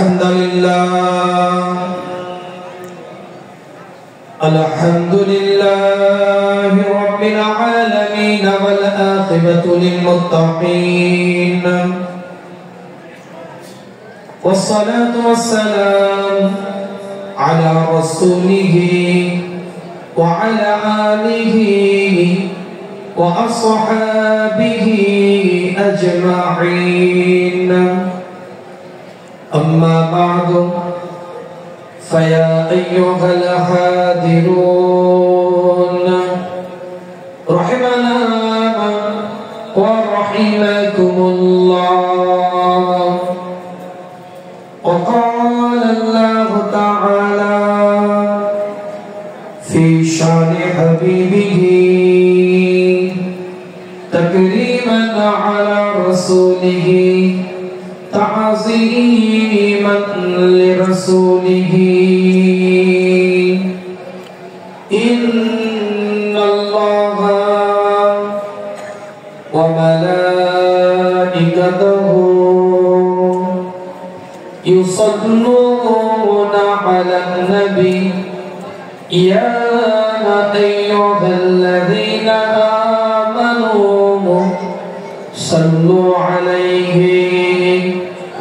الحمد لله رب العالمين والعاقبة للمتقين والصلاة والسلام على رسوله وعلى آله وأصحابه أجمعين أما بعد فيا أيها الحاضرون رحمنا ورحمكم الله. وقال الله تعالى في شان حبيبه تكريما على رسوله تعظيما لرسوله إن الله وملائكته يصلون على النبي يا أيها الذين آمنوا صلوا عليه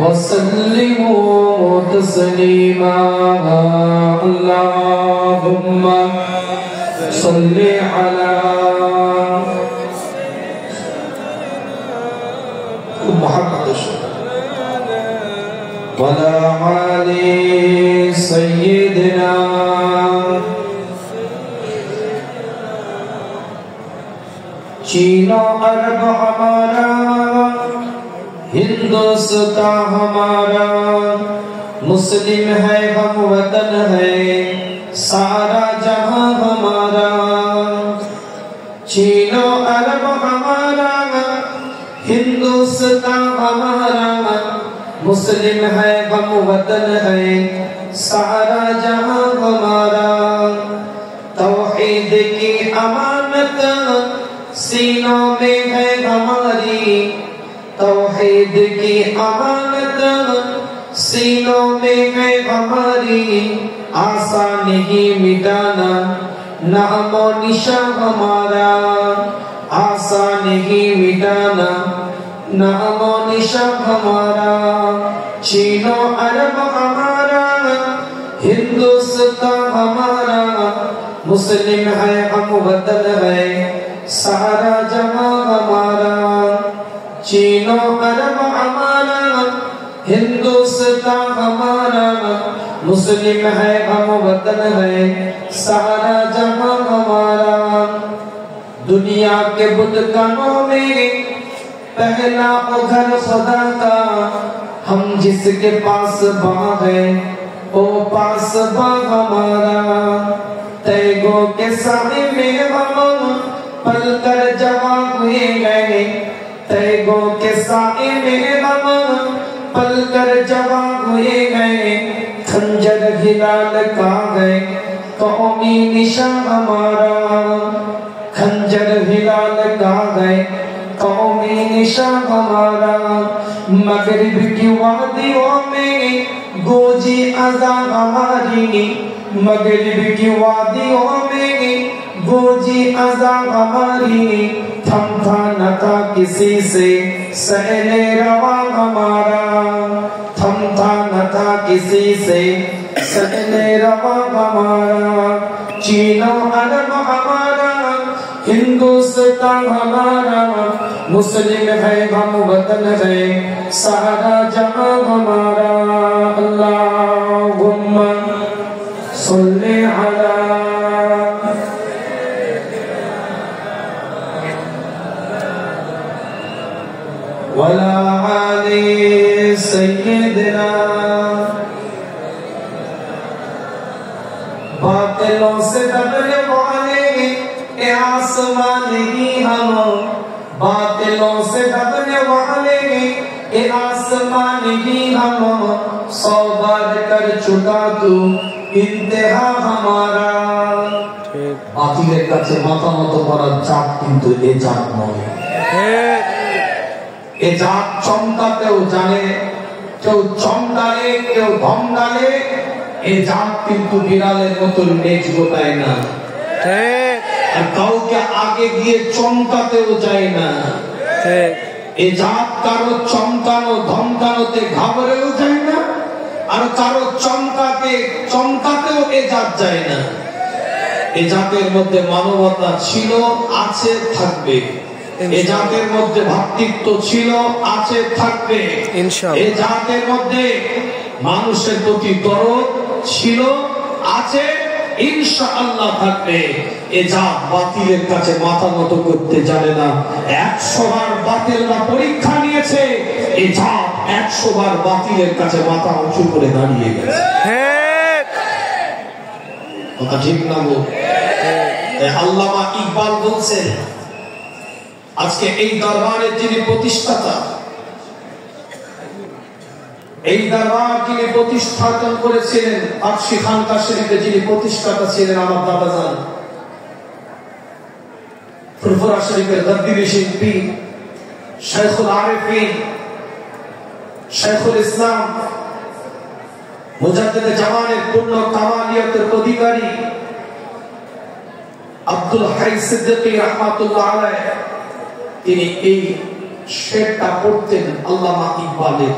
وسلموا تسليما. اللهم صل على محمد وعلى آل سيدنا Chino अरब हमारा हिंदुस्तान हमारा मुस्लिम है हम वतन है सारा जहां हमारा. चीनो अरब हमारा हिंदुस्तान हमारा मुस्लिम है हम वतन है सारा जहां हमारा. तौहीद की अमानत सीनों में है हमारी तौहीद की अमानत सीनों में है हमारी. आसान नहीं मिटाना नामो निशान हमारा आसान नहीं मिटाना नामो निशान हमारा. चीनो अरब हमारा हिंदुस्तान हमारा मुस्लिम है हम वतन है सारा जहां हमारा. चीनो अरब हमारा हिंदुस्तान हमारा मुस्लिम है हम वतन है सारा जहां हमारा. दुनिया के बुतखानों में पहला घर खुदा का हम जिसके पास बाग है वो पास बाग हमारा. तैगो के साए में हम पल कर जवा हुए गए तैगो के साए में हम पल कर जवा हुए गए. खंजर हिलाल का गए कौमी निशान हमारा खंजर हिलाल का गए कौमी निशान हमारा. मगरिब की वादियों में गोजी अज़ा हमारी मगरिब की वादियों में गोजी अज़ा हमारी. थमथा न था किसी से सहले रवा हमारा थमथा न था किसी से सहले रवा हमारा. चीनो अरब हमारा हिंदुस्तान हमारा मुस्लिम है हम वतन है सारा जहां हमारा. अल्लाहुम्मा सल्ली अला वला आले सय्यदना. बातिलों से डरने वाले ए आसमान ही हम बातिलों से डरने वाले ए आसमान ही हम 100 बार कर चुका तू इंतहा हमारा. বাতিলের কাছে মাথা মতো করার চাপ কিন্তু এ জাত নয়. এ জাত চমকাতেও জানে কেউ চমকালে কেউ ধম ডালে, এই জাত কিন্তু বিড়ালের মতো নেজ গোটায় না, আর কাউকে আগে গিয়ে চমকাতেও যায় না। এই জাত কারো চমকানো ধমকানোতে ঘাবড়েও যায় না, আর কারো চমকাতেও এ জাত যায় না। এ জাতের মধ্যে মানবতা ছিল, আছে, থাকবে। এ জাতের মধ্যে ভ্রাতৃত্ব ছিল, আছে, থাকবে। এ জাতের মধ্যে মানুষের প্রতি দরদ ছিল, আছে, ইনশাআল্লাহ থাকবে। এ জাত বাতিলের কাছে মাথা নত করতে জানে না। 100 বার বাতিলরা পরীক্ষা নিয়েছে, এ জাত 100 বার বাতিলের কাছে মাথা উঁচু করে দাঁড়িয়ে গেছে। কথা ঠিক না গো? আল্লামা ইকবাল বলছেন, আজকে এই দরবারের যিনি প্রতিষ্ঠাতা, এই দরবার যিনি প্রতিষ্ঠাপন করেছিলেন, আরশি খানকা শরীফে যিনি প্রতিষ্ঠাতা ছিলেন, আমার দাদাজান ফুরফুরা শরীফের গদ্দিনী শিল্পী শাইখুল আরিফিন, শাইখুল ইসলাম, মুজাদ্দিদে জামানের পূর্ণ কামালিয়াতের অধিকারী আব্দুল হাই সিদ্দিকী রাহমাতুল্লাহ আলাইহি, তিনি এই শেরটা পড়তেন আল্লামা ইকবালের।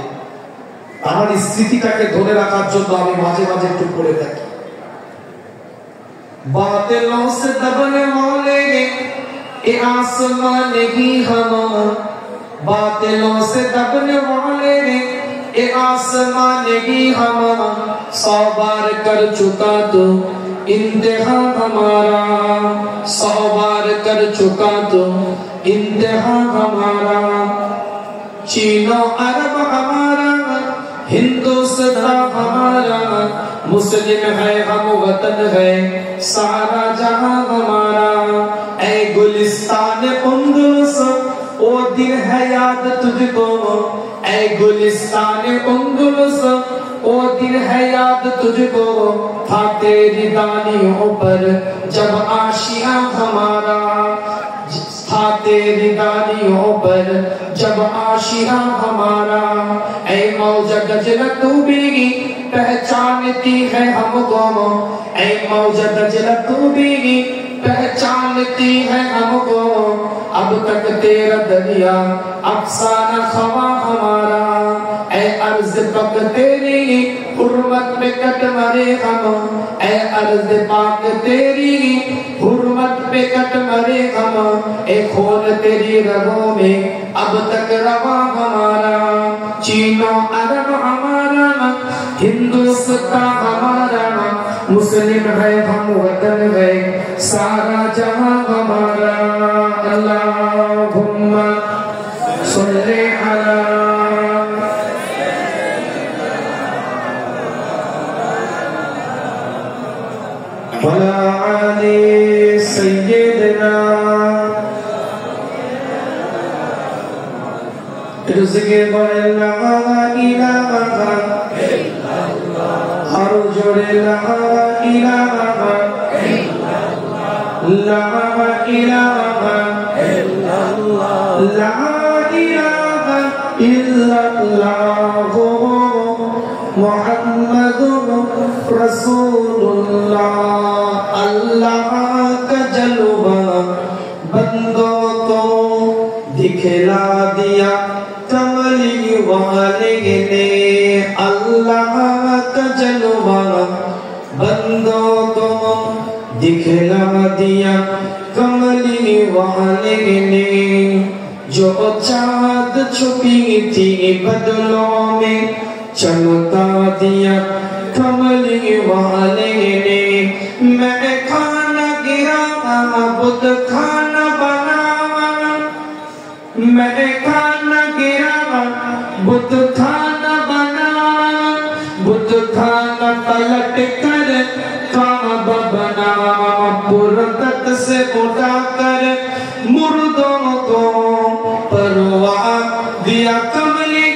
আমার স্মৃতিটাকে ধরে রাখার জন্য আমি মাঝে মাঝে একটু পড়ে থাকি। बादलों से दबने वाले ये आसमां नहीं हम, बादलों से दबने वाले ये आसमां नहीं हम, 100 बार कर चुका तो इंतहा हमारा, 100 बार कर चुका तो इंतहा हमारा, चीनो अरब हमारा, हिंदुस्तान हमारा, मुस्लिम है हम वतन है सारा जहां हमारा, ऐ गुलिस्तान उंदुलुस ओ दिन है याद तुझको, ऐ गुलिस्तान उंदुलुस ओ दिन है याद तुझको, था तेरी दानियों पर जब आशिया हमारा, था तेरी दानियों पर जब आशिया हमारा, ऐ मौज गजल तू भी पहचानती है हमको, ऐ मौज गजल तू भी पहचानती है हमको, अब तक तेरा दरिया अफसाना खवा हमारा, ऐ अर्ज़ पाक तेरी हुर्मत पे कट मरे हम, ऐ अर्ज़ पाक तेरी हुर्मत पे कट मरे हम, ऐ खून तेरी रगों में अब तक रवा हमारा, चीनो अरब हमारा, हिंदुस्तान हमारा, मुस्लिम है हम वतन है सारा जहां हमारा, अल्लाहुम्मा सल्ली अला वला आलि सय्यिदना, रुज़्क़े ला इलाहा इल्लल्लाह, और जोड़े ला इलाहा इल्लल्लाह, ला इलाहा इल्लल्लाह मुहम्मदुर रसूलुल्लाह, अल्लाह का जलवा बंदों को दिखला दिया कमली वाले ने, अल्लाह का जलवा बंदों को दिखला दिया कमली वाले ने, जो चाँद छुपी थी बदलों में चमका दिया कमली वाले ने, मैं खाना गिरा बुत खाना बना, मैं खाना गिरा बुत खाना बना, बुत खाना पलट कर काबा बना, पुरकत से उठाकर मुर्दों को परवाह दिया कमली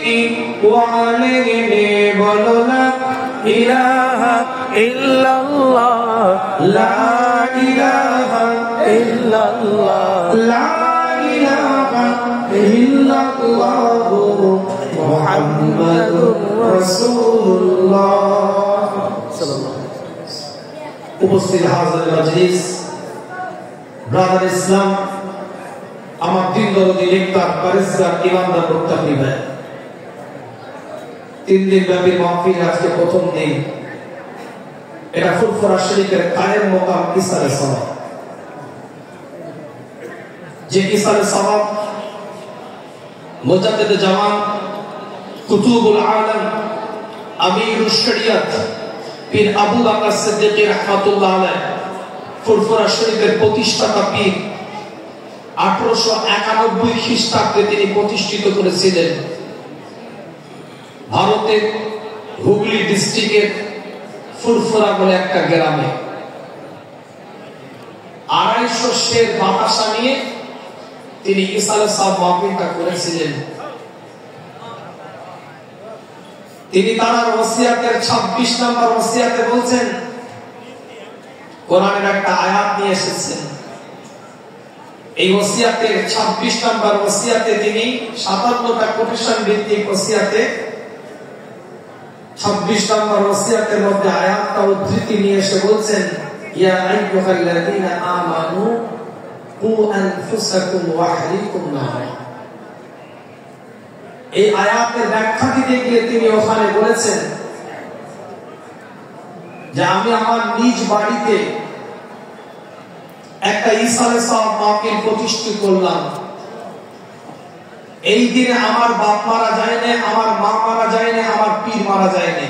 वाले ने, बोलो ला इलाहा इल्लल्लाह, ला इलाहा इल्लल्लाह, ला इलाहा इल्लल्लाह मुहम्मदुर রাসূলুল্লাহ সাল্লাল্লাহু আলাইহি ওয়াসাল্লাম। উপস্থিত হাজির মজলিস, ব্রাদার ইসলাম, আমার দিন দরদি লেখক পরেশগার ইমানদার মুত্তাকি ভাই, 3 দিন ব্যাপী মাহফিল আজকে প্রথম দিন। এটা ফুরফুরা শরীফের কায়েম মোকাম ইসালে সওয়াব, যে ইসালে সওয়াব মুজাদ্দিদ জামান কুতুবুল আলম আমিরুশ শরিয়ত পীর আবু বকর সিদ্দিকী রাহমাতুল্লাহ আলাইহি ফুরফুরা শরীফের প্রতিষ্ঠাতা পীর 1891 খ্রিস্টাব্দে তিনি প্রতিষ্ঠিত করেছিলেন ভারতের হুগলি ডিস্ট্রিক্টের ফুরফুরা বলে একটা গ্রামে। 250 শের বাতাসা নিয়ে তিনি ইসালে সওয়াব মাহফিলটা করেছিলেন। তিনি তার ওসিয়াতের 26 নম্বর ওসিয়াতে বলছেন, কোরআনের একটা আয়াত নিয়ে এসেছেন। এই ওসিয়াতের 26 নম্বর ওসিয়াতে তিনি 57টা কোটেশন ভিত্তিক ওসিয়াতে 26 নম্বর ওসিয়াতের মধ্যে আয়াতটা উদ্ধৃতি নিয়ে এসে বলছেন, ইয়া আইয়ুহাল্লাযীনা আমানু কু আনফুসাকুম ওয়া আহলিকুম নার। এই আয়াতের ব্যাখ্যা দিতে গিয়ে তিনি ওখানে বলেছেন যে আমি আমার নিজ বাড়িতে একটা ইসালে সওয়াব মাহফিল প্রতিষ্ঠা করলাম। এই দিনে আমার বাপ মারা যায় না, আমার মা মারা যায় না, আমার পীর মারা যায় না।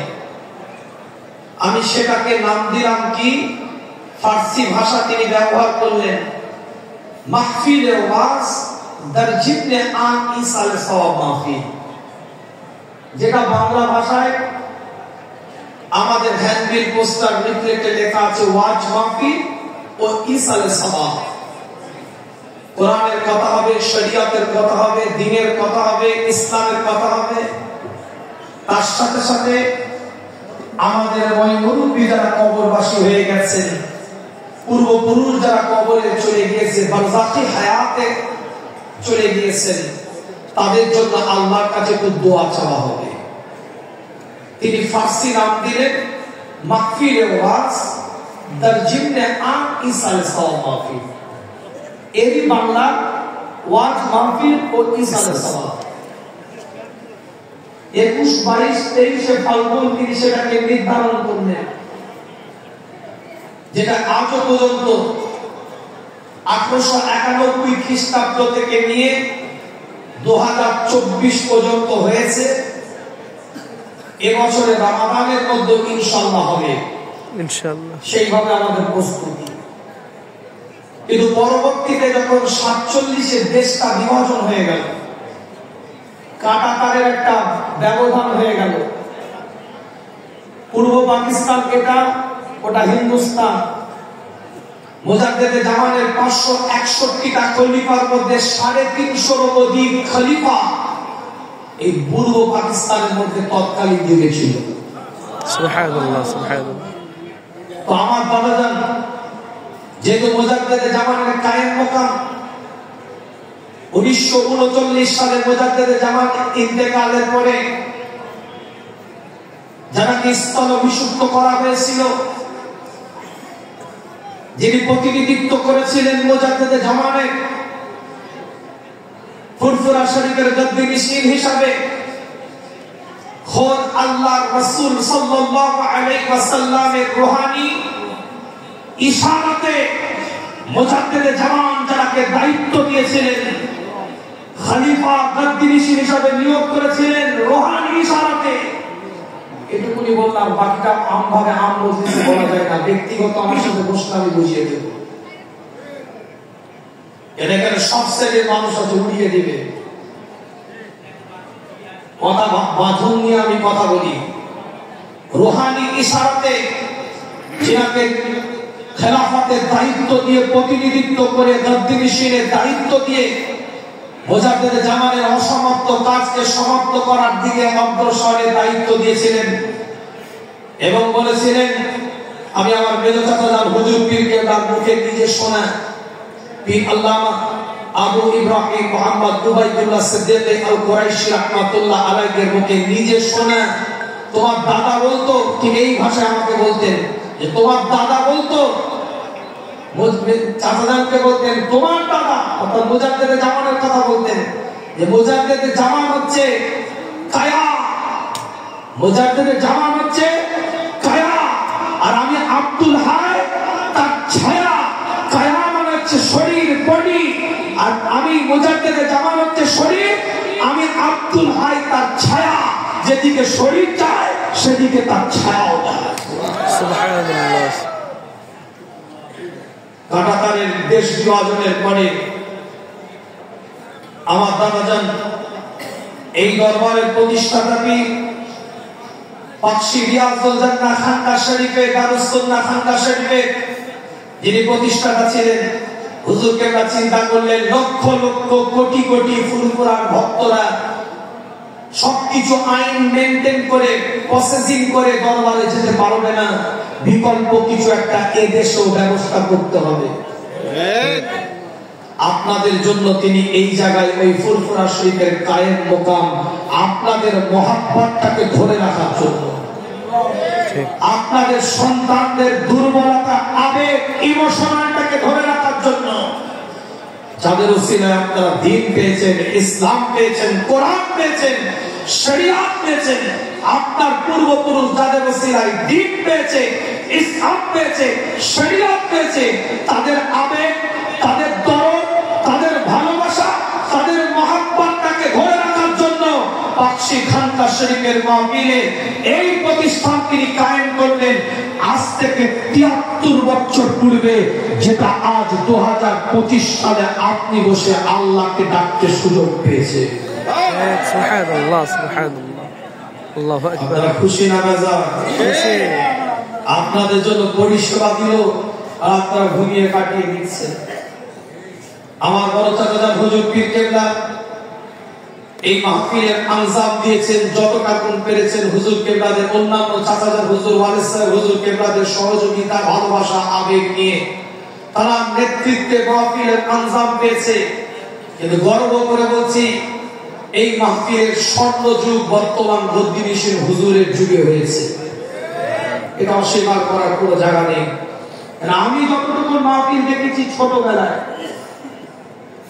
আমি সেটাকে নাম দিলাম কি, ফার্সি ভাষা তিনি ব্যবহার করলেন মাহফিলে ওয়াজ দারজিবনে আন ইসালে সওয়াব মাহফিল, যেটা বাংলা ভাষায় আমাদের হ্যান্ডবিল পোস্টার লিফলেটে লেখা আছে ওয়াজ মাহফিল ও ইসালে সওয়াব। কোরআনের কথা হবে, শরীয়তের কথা হবে, দ্বীনের কথা হবে, ইসলামের কথা হবে। তার সাথে সাথে আমাদের ওই মুরব্বী যারা কবরবাসী হয়ে গেছেন, পূর্বপুরুষ যারা কবরে চলে গিয়েছে, বারজাখি হায়াতে চলে গিয়েছেন, তাদের জন্য আল্লাহর কাছে একটু দোয়া চাওয়া হবে। তিনি ফার্সি নাম দিলেন মাহফিলে ওয়াজ দারজিবনে আন ইসালে সওয়াব মাহফিল। এরই বাংলা ওয়াজ মাহফিল ও ইসালে সওয়াব। 21, 22, 23 ফাল্গুন তিনি সেটাকে নির্ধারণ করলেন, যেটা আজও পর্যন্ত 1891 খ্রিস্টাব্দ থেকে নিয়ে 2024 পর্যন্ত হয়েছে। এবছরে রমাদানের মধ্যে ইনশাআল্লাহ হবে, ইনশাআল্লাহ সেইভাবে আমাদের প্রস্তুতি। কিন্তু পরবর্তীতে যখন 47-এ দেশটা বিভাজন হয়ে গেল, কাটাতারের একটা ব্যবধান হয়ে গেল, পূর্ব পাকিস্তান এটা, ওটা হিন্দুস্তান। মুজাদ্দিদ জামানের 561টা খলিফার মধ্যে 350 অধিক খলিফা এই পূর্ব পাকিস্তানের মধ্যে তৎকালীন যুগে ছিল। সুবহানাল্লাহ, সুবহানাল্লাহ। তো আমার বাবাজান, যেহেতু মুজাদ্দিদ জামানের কায়েম মোকাম 1939 সালে মুজাদ্দিদ জামান ইন্তেকালের পরে যাকে স্থল অভিষিক্ত করা হয়েছিল, যিনি প্রতিনিধিত্ব করেছিলেন মুজাদ্দিদ জামানের ফুরফুরা শরীফের গদ্দিনিশীন হিসাবে, খোদ আল্লাহর রাসূল সাল্লাল্লাহু আলাইহি ওয়াসাল্লামের রূহানি ইশারাতে মুজাদ্দিদ জামান যাকে দায়িত্ব দিয়েছিলেন, খলিফা গদ্দিনিশীন হিসাবে নিয়োগ করেছিলেন রূহানি ইশারাতে। এটুকুনি বললাম, বাকিটা আমভাবে আম মজলিসে বলা যায় না। ব্যক্তিগত আমার সাথে বসলে আমি বুঝিয়ে দেব। এখানে সব শ্রেণীর মানুষ আছে, উড়িয়ে দিবে। কথা বাঁধন নিয়ে আমি কথা বলি। রূহানি ইশারাতে যাকে খেলাফতের দায়িত্ব দিয়ে, প্রতিনিধিত্ব করে, গদ্দিনিশীনের দায়িত্ব দিয়ে মুজাদ্দিদ জামানের অসমাপ্ত কাজকে সমাপ্ত করার দিকে অগ্রসরের দায়িত্ব দিয়েছিলেন এবং বলেছিলেন, আমি আমার মেজো চাচাজান হুজুর পীরকে তার মুখে নিজে শোনা পীর আল্লামা আবু ইব্রাহিম মুহাম্মদ উবাইদুল্লাহ সিদ্দিক আল কুরাইশি রাহমাতুল্লাহ আলাইহির মুখে নিজে শোনা তোমার দাদা বলতো, ঠিক এই ভাষায় আমাকে বলতেন যে তোমার দাদা বলতো, চাচাজানকে বলতেন তোমার দাদা, অর্থাৎ মুজাদ্দেদে জামানের কথা বলতেন যে মুজাদ্দেদে জামান হচ্ছে কায়া, মুজাদ্দেদে জামান হচ্ছে কায়া, আর আমি আব্দুল হাই তার ছায়া। কায়া মানে হচ্ছে শরীর, বডি, আর আমি মুজাদ্দেদে জামান হচ্ছে শরীর, আমি আব্দুল হাই তার ছায়া। যেদিকে শরীর যায় সেদিকে তার ছায়াও যায়। সুবহানাল্লাহ। কাটাতারের দেশ বিভাজনের পরে আমার দাদাজান এই দরবারের প্রতিষ্ঠাতা পীর পাকশী রিয়াজুল জান্নাহ খানকা শরীফে, দারুস সুন্নাহ খানকা শরীফে যিনি প্রতিষ্ঠাতা ছিলেন, হুজুর কেবলা চিন্তা করলেন লক্ষ লক্ষ কোটি কোটি ফুরফুরার ভক্তরা সবকিছু আইন মেনটেন করে প্রসেসিং করে দরবারে যেতে পারবে না, বিকল্প কিছু একটা এদেশেও ব্যবস্থা করতে হবে। আপনাদের জন্য তিনি এই জায়গায় ওই ফুরফুরা শরীফের কায়েম মোকাম আপনাদের মহাব্বতটাকে ধরে রাখার জন্য, আপনাদের সন্তানদের দুর্বলতা, আবেগ, ইমোশনালটাকে ধরে রাখার জন্য, যাদের উসিলায় আপনারা দ্বীন পেয়েছেন, ইসলাম পেয়েছেন, কোরআন পেয়েছেন, শরিয়াত পেয়েছেন। আপনার পূর্বপুরুষ যাদের উসিলায় দ্বীন পেয়েছে, ইসলাম পেয়েছে, শরিয়াত পেয়েছে, তাদের আবেগ, তাদের দরদ, তাদের ভালোবাসা, তাদের মহাব্বতটাকে ধরে রাখার জন্য পাকশী খানকা শরীফের মাহফিলে এই প্রতিষ্ঠান তিনি কায়েম করলেন। আজ থেকে ৭৩ বছর পূর্বে, যেটা আজ ২০২৫ সালে আপনি বসে আল্লাহকে ডাকতে সুযোগ পেয়েছে। সুবহানাল্লাহ, সুবহানাল্লাহ, আল্লাহু আকবার। খুশি না বাজার? খুশি। আপনাদের জন্য পরিষেবা দিল, আপনারা ঘুমিয়ে কাটিয়ে দিচ্ছেন। আমার বড় চাচা হুজুর পীর কেবলা এই মাহফিলের আঞ্জাম দিয়েছেন, যতটা কোন পেরেছেন। হুজুর কেবলাদের অন্যান্য চাচাজান হুজুর ওয়ালিদ সাহেব হুজুর কেবলাদের সহযোগিতা, ভালোবাসা, আবেগ নিয়ে তারা নেতৃত্বে মাহফিলের আঞ্জাম পেয়েছে। কিন্তু গর্ব করে বলছি, এই মাহফিলের স্বর্ণ যুগ বর্তমান গদ্দিনিশীল হুজুরের যুগে হয়েছে। এটা অস্বীকার করার কোনো জায়গা নেই। আমি যতটুকু মাহফিল দেখেছি ছোটবেলায়,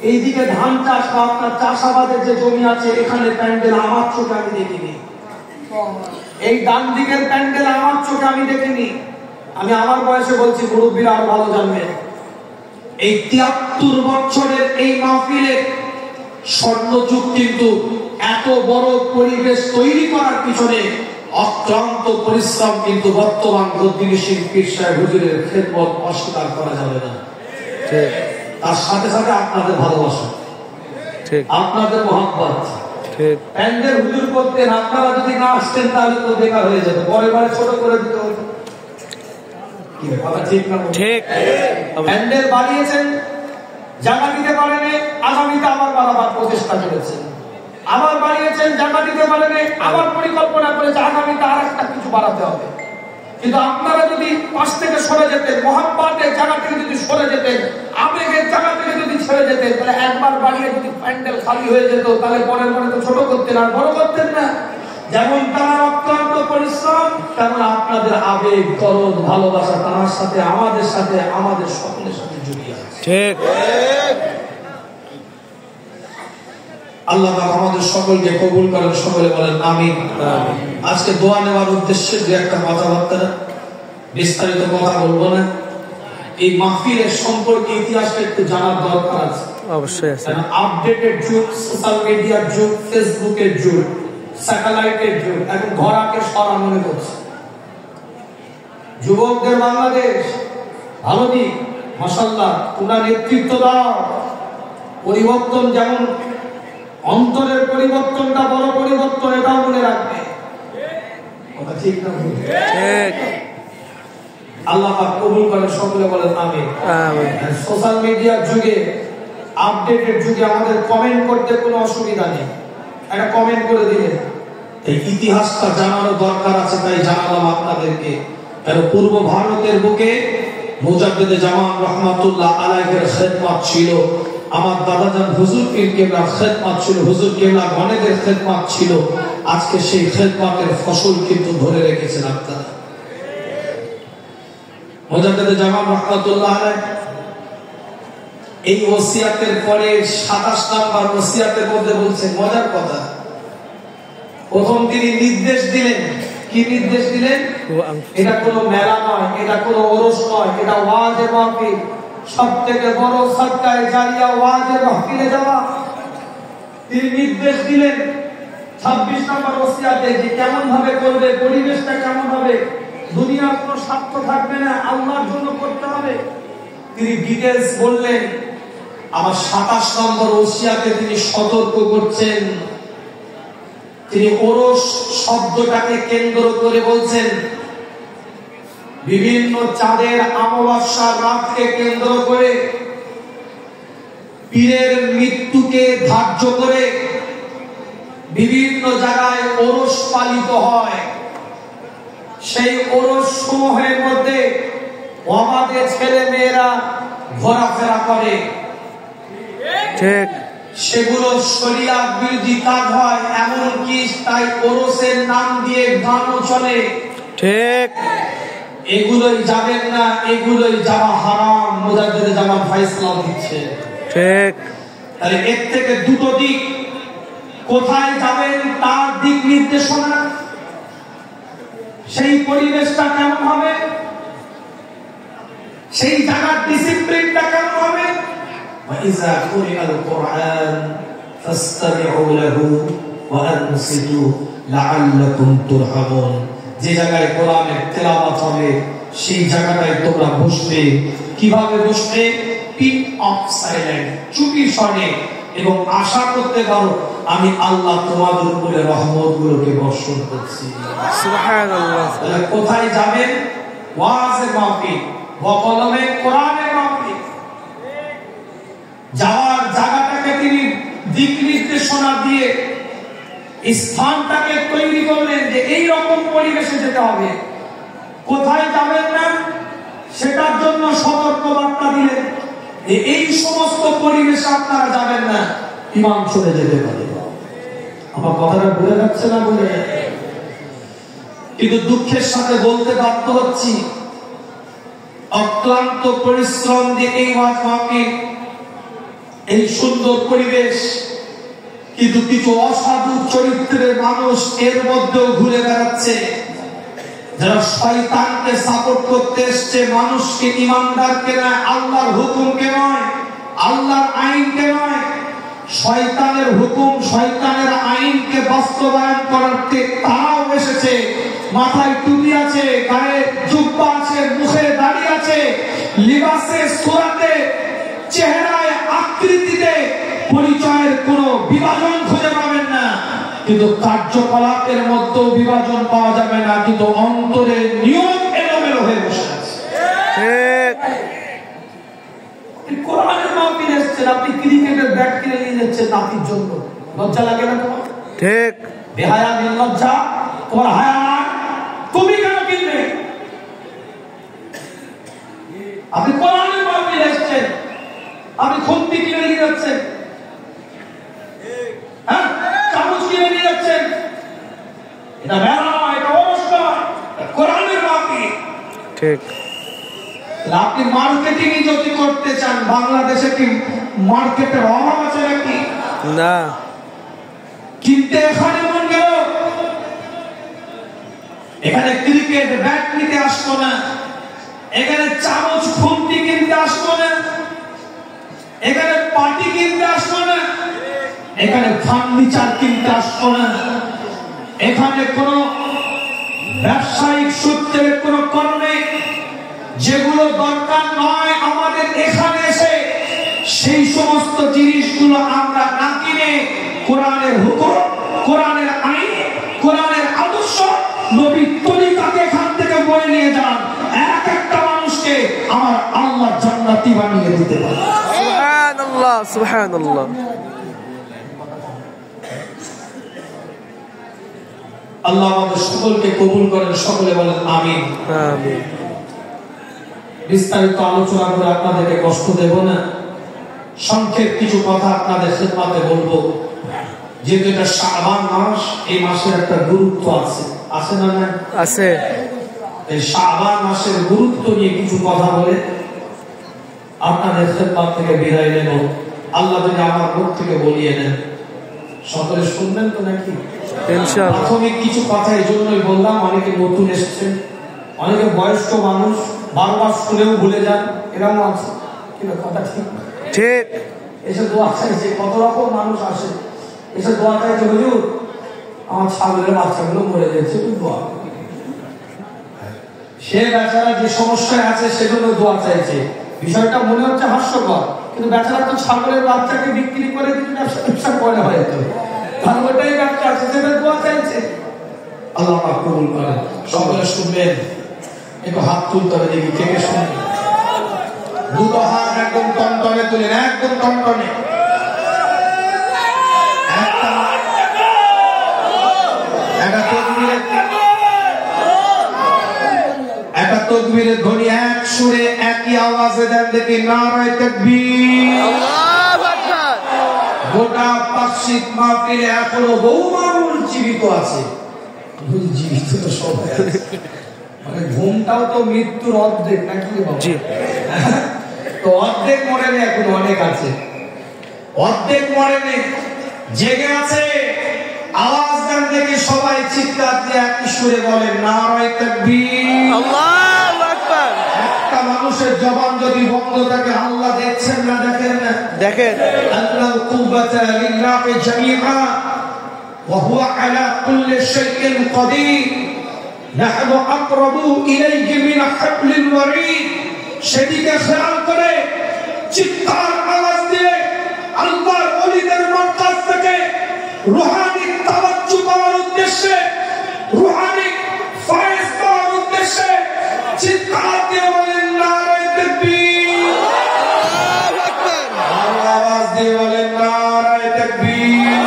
এইদিকে ধান চাষ বা আপনার চাষাবাদের যে জমি আছে, এখানে প্যান্ডেল আমার চোখে আমি দেখিনি। এই ডান দিকের প্যান্ডেল আমার চোখে আমি দেখিনি। আমি আমার বয়সে বলছি, মুরব্বীরা আরো ভালো জানবে। এই ৭৩ বছরের এই মাহফিলের স্বর্ণযুগ, কিন্তু এত বড় পরিবেশ তৈরি করার পিছনে অক্লান্ত পরিশ্রম কিন্তু বর্তমান গদ্দিনিশীল পীর সাহেব হুজুরের খেদমত অস্বীকার করা যাবে না। তার সাথে সাথে আপনাদের ভালোবাসা, আপনাদের মহব্বত। প্যান্ডেল হুজুর করতেন, আপনারা যদি না আসতেন তাহলে তো বেকার হয়ে যেত, পরের বারে ছোট করে দিতে হতো। ঠিক না? ঠিক। প্যান্ডেল বানিয়েছেন, জায়গা দিতে পারেনি, আগামীতে আবার বাড়াবার প্রচেষ্টা করেছেন। আবার বাড়িয়েছেন, জায়গা দিতে পারেনি, আবার পরিকল্পনা করেছে আগামীতে আর একটা কিছু বাড়াতে হবে। কিন্তু আপনারা যদি পাশ থেকে সরে যেতেন, মহাব্বতের জায়গা থেকে যদি সরে যেতেন, আবেগের জায়গা থেকে যদি ছেড়ে যেতেন, তাহলে একবার বাড়িয়ে যদি প্যান্ডেল খালি হয়ে যেত, তাহলে পরের পরে তো ছোট করতেন আর বড় করতেন না। যেমন তার অক্লান্ত পরিশ্রম, তেমন আপনাদের আবেগ, দরদ, ভালোবাসা তার সাথে, আমাদের সাথে, আমাদের সকলের সাথে জড়িয়ে আছে। ঠিক। আল্লাহ পাক আমাদের সকলকে কবুল করেন, সকলে বলেন আমিন। আজকে দোয়া নেওয়ার উদ্দেশ্যে যে একটা কথাবার্তা, বিস্তারিত কথা বলবো না। এই মাহফিলের সম্পর্কে ইতিহাসটা একটু জানার দরকার আছে, অবশ্যই আছে। আপডেটেড যুগ, সোশ্যাল মিডিয়ার যুগ, ফেসবুকের যুগ, স্যাটেলাইটের যুগ, এখন ঘোড়াকে সরা মনে করছে। যুবকদের বাংলাদেশ ভালো দিক, মাশাআল্লাহ, তোমরা নেতৃত্ব দাও। পরিবর্তন যেমন অন্তরের পরিবর্তনটা বড় পরিবর্তন, এটাও মনে রাখবে। ঠিক না? ঠিক। আল্লাহ পাক কবুল করেন, সকলে বলেন আমিন। সোশ্যাল মিডিয়ার যুগে, আপডেটেড যুগে আমাদের কমেন্ট করতে কোনো অসুবিধা নেই, একটা কমেন্ট করে দিলেন। এই ইতিহাসটা জানানো দরকার আছে, তাই জানালাম আপনাদেরকে। কারণ পূর্ব ভারতের বুকে মুজাদ্দিদে জামান রহমাতুল্লাহ আলাইহির খেদমত ছিল। আমার দাদাজান হুজুর পীর কেবলার খেদমত ছিল, হুজুর কেবলা গণেদের খেদমত ছিল। আজকে সেই খেদমতের ফসল কিন্তু ধরে রেখেছেন আপনারা। মুজাদ্দিদ জামান রাহমাতুল্লাহ আলাইহি এই ওসিয়াতের পরে 27 নম্বর ওসিয়াতের মধ্যে বলছেন মজার কথা। প্রথম তিনি নির্দেশ দিলেন, কি নির্দেশ দিলেন? এটা কোনো মেলা নয়, এটা কোনো ওরস নয়, এটা ওয়াজে মাহফিল। সবথেকে বড় সদকায়ে জারিয়া ওয়াজে মাহফিলে যাওয়া। তিনি নির্দেশ দিলেন 26 নম্বর ওসিয়াতে যে কেমন ভাবে করবে, পরিবেশটা কেমন হবে, দুনিয়ার কোনো স্বার্থ থাকবে না, আল্লাহর জন্য করতে হবে। তিনি ডিটেইলস বললেন। আমার 27 নম্বর ওসিয়াতে তিনি সতর্ক করছেন। তিনি ওরস শব্দটাকে কেন্দ্র করে বলছেন, বিভিন্ন চাঁদের অমাবস্যার রাতকে কেন্দ্র করে, পীরের মৃত্যুকে ধার্য করে বিভিন্ন জায়গায় ওরস পালিত হয়। সেই ওরস সমূহের মধ্যে অবাধে ছেলে মেয়েরা ঘোরাফেরা করে, ঠিক সেগুলো শরিয়াত বিরোধী কাজ হয়। এমনকি তাই ওরসের নাম দিয়ে গানও চলে, ঠিক এগুলোই যাবেন না, এগুলোই যাওয়া হারাম। মুজাদ্দিদ জামান ফয়সালা দিচ্ছে, ঠিক। তাহলে এর থেকে দুটো দিক, কোথায় যাবেন তার দিক নির্দেশনা, সেই পরিবেশটা কেমন হবে, সেই জায়গার ডিসিপ্লিনটা কেমন হবে। وَإِذَا قُرِئَ الْقُرْآنُ فَاسْتَمِعُوا لَهُ وَأَنصِتُوا لَعَلَّكُمْ تُرْحَمُونَ। যে জায়গায় কোরআনের তেলাওয়াত হবে সেই জায়গাটায় তোমরা বসবে। কিভাবে বসবে? পিন অফ সাইলেন্ট, চুপি স্বরে, এবং আশা করতে পারো আমি আল্লাহ তোমাদের উপরে রহমতগুলোকে বর্ষণ করছি। সুবহানাল্লাহ। তাহলে কোথায় যাবেন? ওয়াজে মাহফিল, ওয়াকলমে কোরআনের মাহফিল। যাওয়ার জায়গাটাকে তিনি দিক নির্দেশনা দিয়ে স্থানটাকে তৈরি করলেন যে এই রকম পরিবেশে যেতে হবে। কোথায় যাবেন না সেটার জন্য সতর্ক বার্তা দিলেন যে এই সমস্ত পরিবেশে আপনারা যাবেন না, ইমাম চলে যেতে পারে। আমার কথাটা ভুলে যাচ্ছে না? বলে কিন্তু দুঃখের সাথে বলতে বাধ্য হচ্ছি, অক্লান্ত পরিশ্রম দিয়ে এই ওয়াজ মাহফিল, এই সুন্দর পরিবেশ, কিন্তু কিছু অসাধু চরিত্রের মানুষ এর মধ্যেও ঘুরে বেড়াচ্ছে, যারা শয়তানকে সাপোর্ট করতে এসছে, মানুষকে ইমানদারকে নয়, আল্লাহর হুকুমকে নয়, আল্লাহর আইনকে নয়, শয়তানের হুকুম, শয়তানের আইনকে বাস্তবায়ন করতে তারাও এসেছে। মাথায় টুপি আছে, গায়ে জুব্বা আছে, মুখে দাড়ি আছে, লিবাসে, সুরাতে, চেহারায়, আকৃতিতে পরিচয়ের কোনো বিভাজন খুঁজে পাবেন না, কিন্তু কার্যকলাপের মধ্যেও বিভাজন পাওয়া যাবে না, কিন্তু অন্তরের নিয়ম এলোমেলো হয়ে বসে আছে। কোরআনের মাহফিল এসেছেন, আপনি ক্রিকেটের ব্যাট কিনে নিয়ে যাচ্ছেন নাতির জন্য, লজ্জা লাগে না তোমার? ঠিক। বেহায়া নির্লজ্জা, তোমার হায়া নাই, তুমি কেন কিনবে? আপনি কোরআনের মাহফিল এসেছেন, আপনি খুন্তি কিনে নিয়ে যাচ্ছেন, হ্যাঁ, চামচ কিনে নিয়ে যাচ্ছেন। এটা মেলা নয়, এটা অনুষ্ঠান, কোরআনের মাহফিল। ঠিক। আপনি মার্কেটিং যদি করতে চান, বাংলাদেশে কি মার্কেটের অভাব আছে নাকি? না। কিনতে এখানে মন গেল, এখানে ক্রিকেট ব্যাট নিতে আসতো না, এখানে চামচ খুন্তি কিনতে আসতো না, এখানে পার্টি কিনতে আসতো না, এখানে ফার্নিচার কিনতে আসতো না, এখানে কোন ব্যবসায়িক সূত্রের কোন কর্মে যেগুলো দরকার নয়, আমাদের এখানে এসে সেই সমস্ত জিনিসগুলো আমরা না কিনে কোরআনের হুকুম, কোরআনের আইন, কোরআনের আদর্শ, নবীর তরিকাকে এখান থেকে বয়ে নিয়ে যান, এক একটা মানুষকে আমার আল্লাহ জান্নাতি বানিয়ে দিতে পারে। সুবহানাল্লাহ, সুবহানাল্লাহ। আল্লাহ আমাদের সকলকে কবুল করেন, সকলে বলেন আমিন। আমিন। বিস্তারিত আলোচনা করে আপনাদেরকে কষ্ট দেব না। সংক্ষেপ কিছু কথা আপনাদের খেদমতে বলবো। যেহেতু এটা শাবান মাস, এই মাসের একটা গুরুত্ব আছে, আছে না? না আছে। এই শাবান মাসের গুরুত্ব নিয়ে কিছু কথা বলে আপনাদের খেদমত থেকে বিদায় নেব। আল্লাহ যদি আমার মুখ থেকে বলিয়ে নেন, সকলে শুনবেন তো নাকি? ইনশাআল্লাহ। প্রাথমিক কিছু কথা এই জন্যই বললাম, অনেকে নতুন এসেছেন, অনেকে বয়স্ক মানুষ, বারবার শুনেও ভুলে যান, এরকম আছে কিনা? কথা ঠিক ঠিক। এসে দোয়া চাইছে, কত রকম মানুষ আসে, এসে দোয়া চাইছে, হুজুর আমার ছাগলের বাচ্চাগুলো মরে যাচ্ছে, দোয়া। সে বেচারা যে সমস্যায় আছে সেগুলো দোয়া চাইছে। বিষয়টা মনে হচ্ছে হাস্যকর, কিন্তু বেচারা তো ছাগলের বাচ্চাকে বিক্রি করে কিছু ব্যবসা করে হয়তো, তার ওটাই ব্যবসা আছে, সেটা দোয়া চাইছে। আল্লাহ পাক কবুল করেন। সকলে শুনবেন, একটু হাত তুলতে হবে, দেখি কে কে শুনবেন। দুটো হাত একদম টনটনে তুলেন, একদম টনটনে। একটা তাকবীরের ধ্বনি এক সুরে একই আওয়াজে দেন, দেখি নারায়ে তাকবীর। আল্লাহু আকবার। গোটা পার্শ্বিক মাহফিলে এখনো বহু মানুষ জীবিত আছে। জীবিত তো সবাই আছে, মানে ঘুমটাও তো মৃত্যুর অর্ধেক নাকি বাবা? তো অর্ধেক মরেনি, এখন অনেক আছে, অর্ধেক মরেনি, জেগে আছে। আওয়াজ দেন দেখি সবাই চিৎকার দিয়ে একই সুরে বলেন নারায়ে তাকবীর। আল্লাহু আকবার। একটা মানুষের জবান যদি বন্ধ থাকে, আল্লাহ দেখছেন না দেখেন না? দেখেন। আল্লাহু কুওয়াতা লিল্লাহি জামিআ ওয়া হুয়া আলা কুল্লি শাইইন কাদির নাহনু আকরাবু ইলাইহি মিন হাবলিল ওয়ারিদ। সেদিকে খেয়াল করে চিৎকার আওয়াজ দিয়ে আল্লাহর ওলিদের মারকাজ থেকে রুহানি তাওয়াজ্জু পাওয়ার উদ্দেশ্যে, রুহানি ফয়েজ পাওয়ার উদ্দেশ্যে চিৎকার দিয়ে বলেন নারায়ে তাকবীর। আল্লাহু আকবার। আওয়াজ দিয়ে বলেন নারায়ে তাকবীর।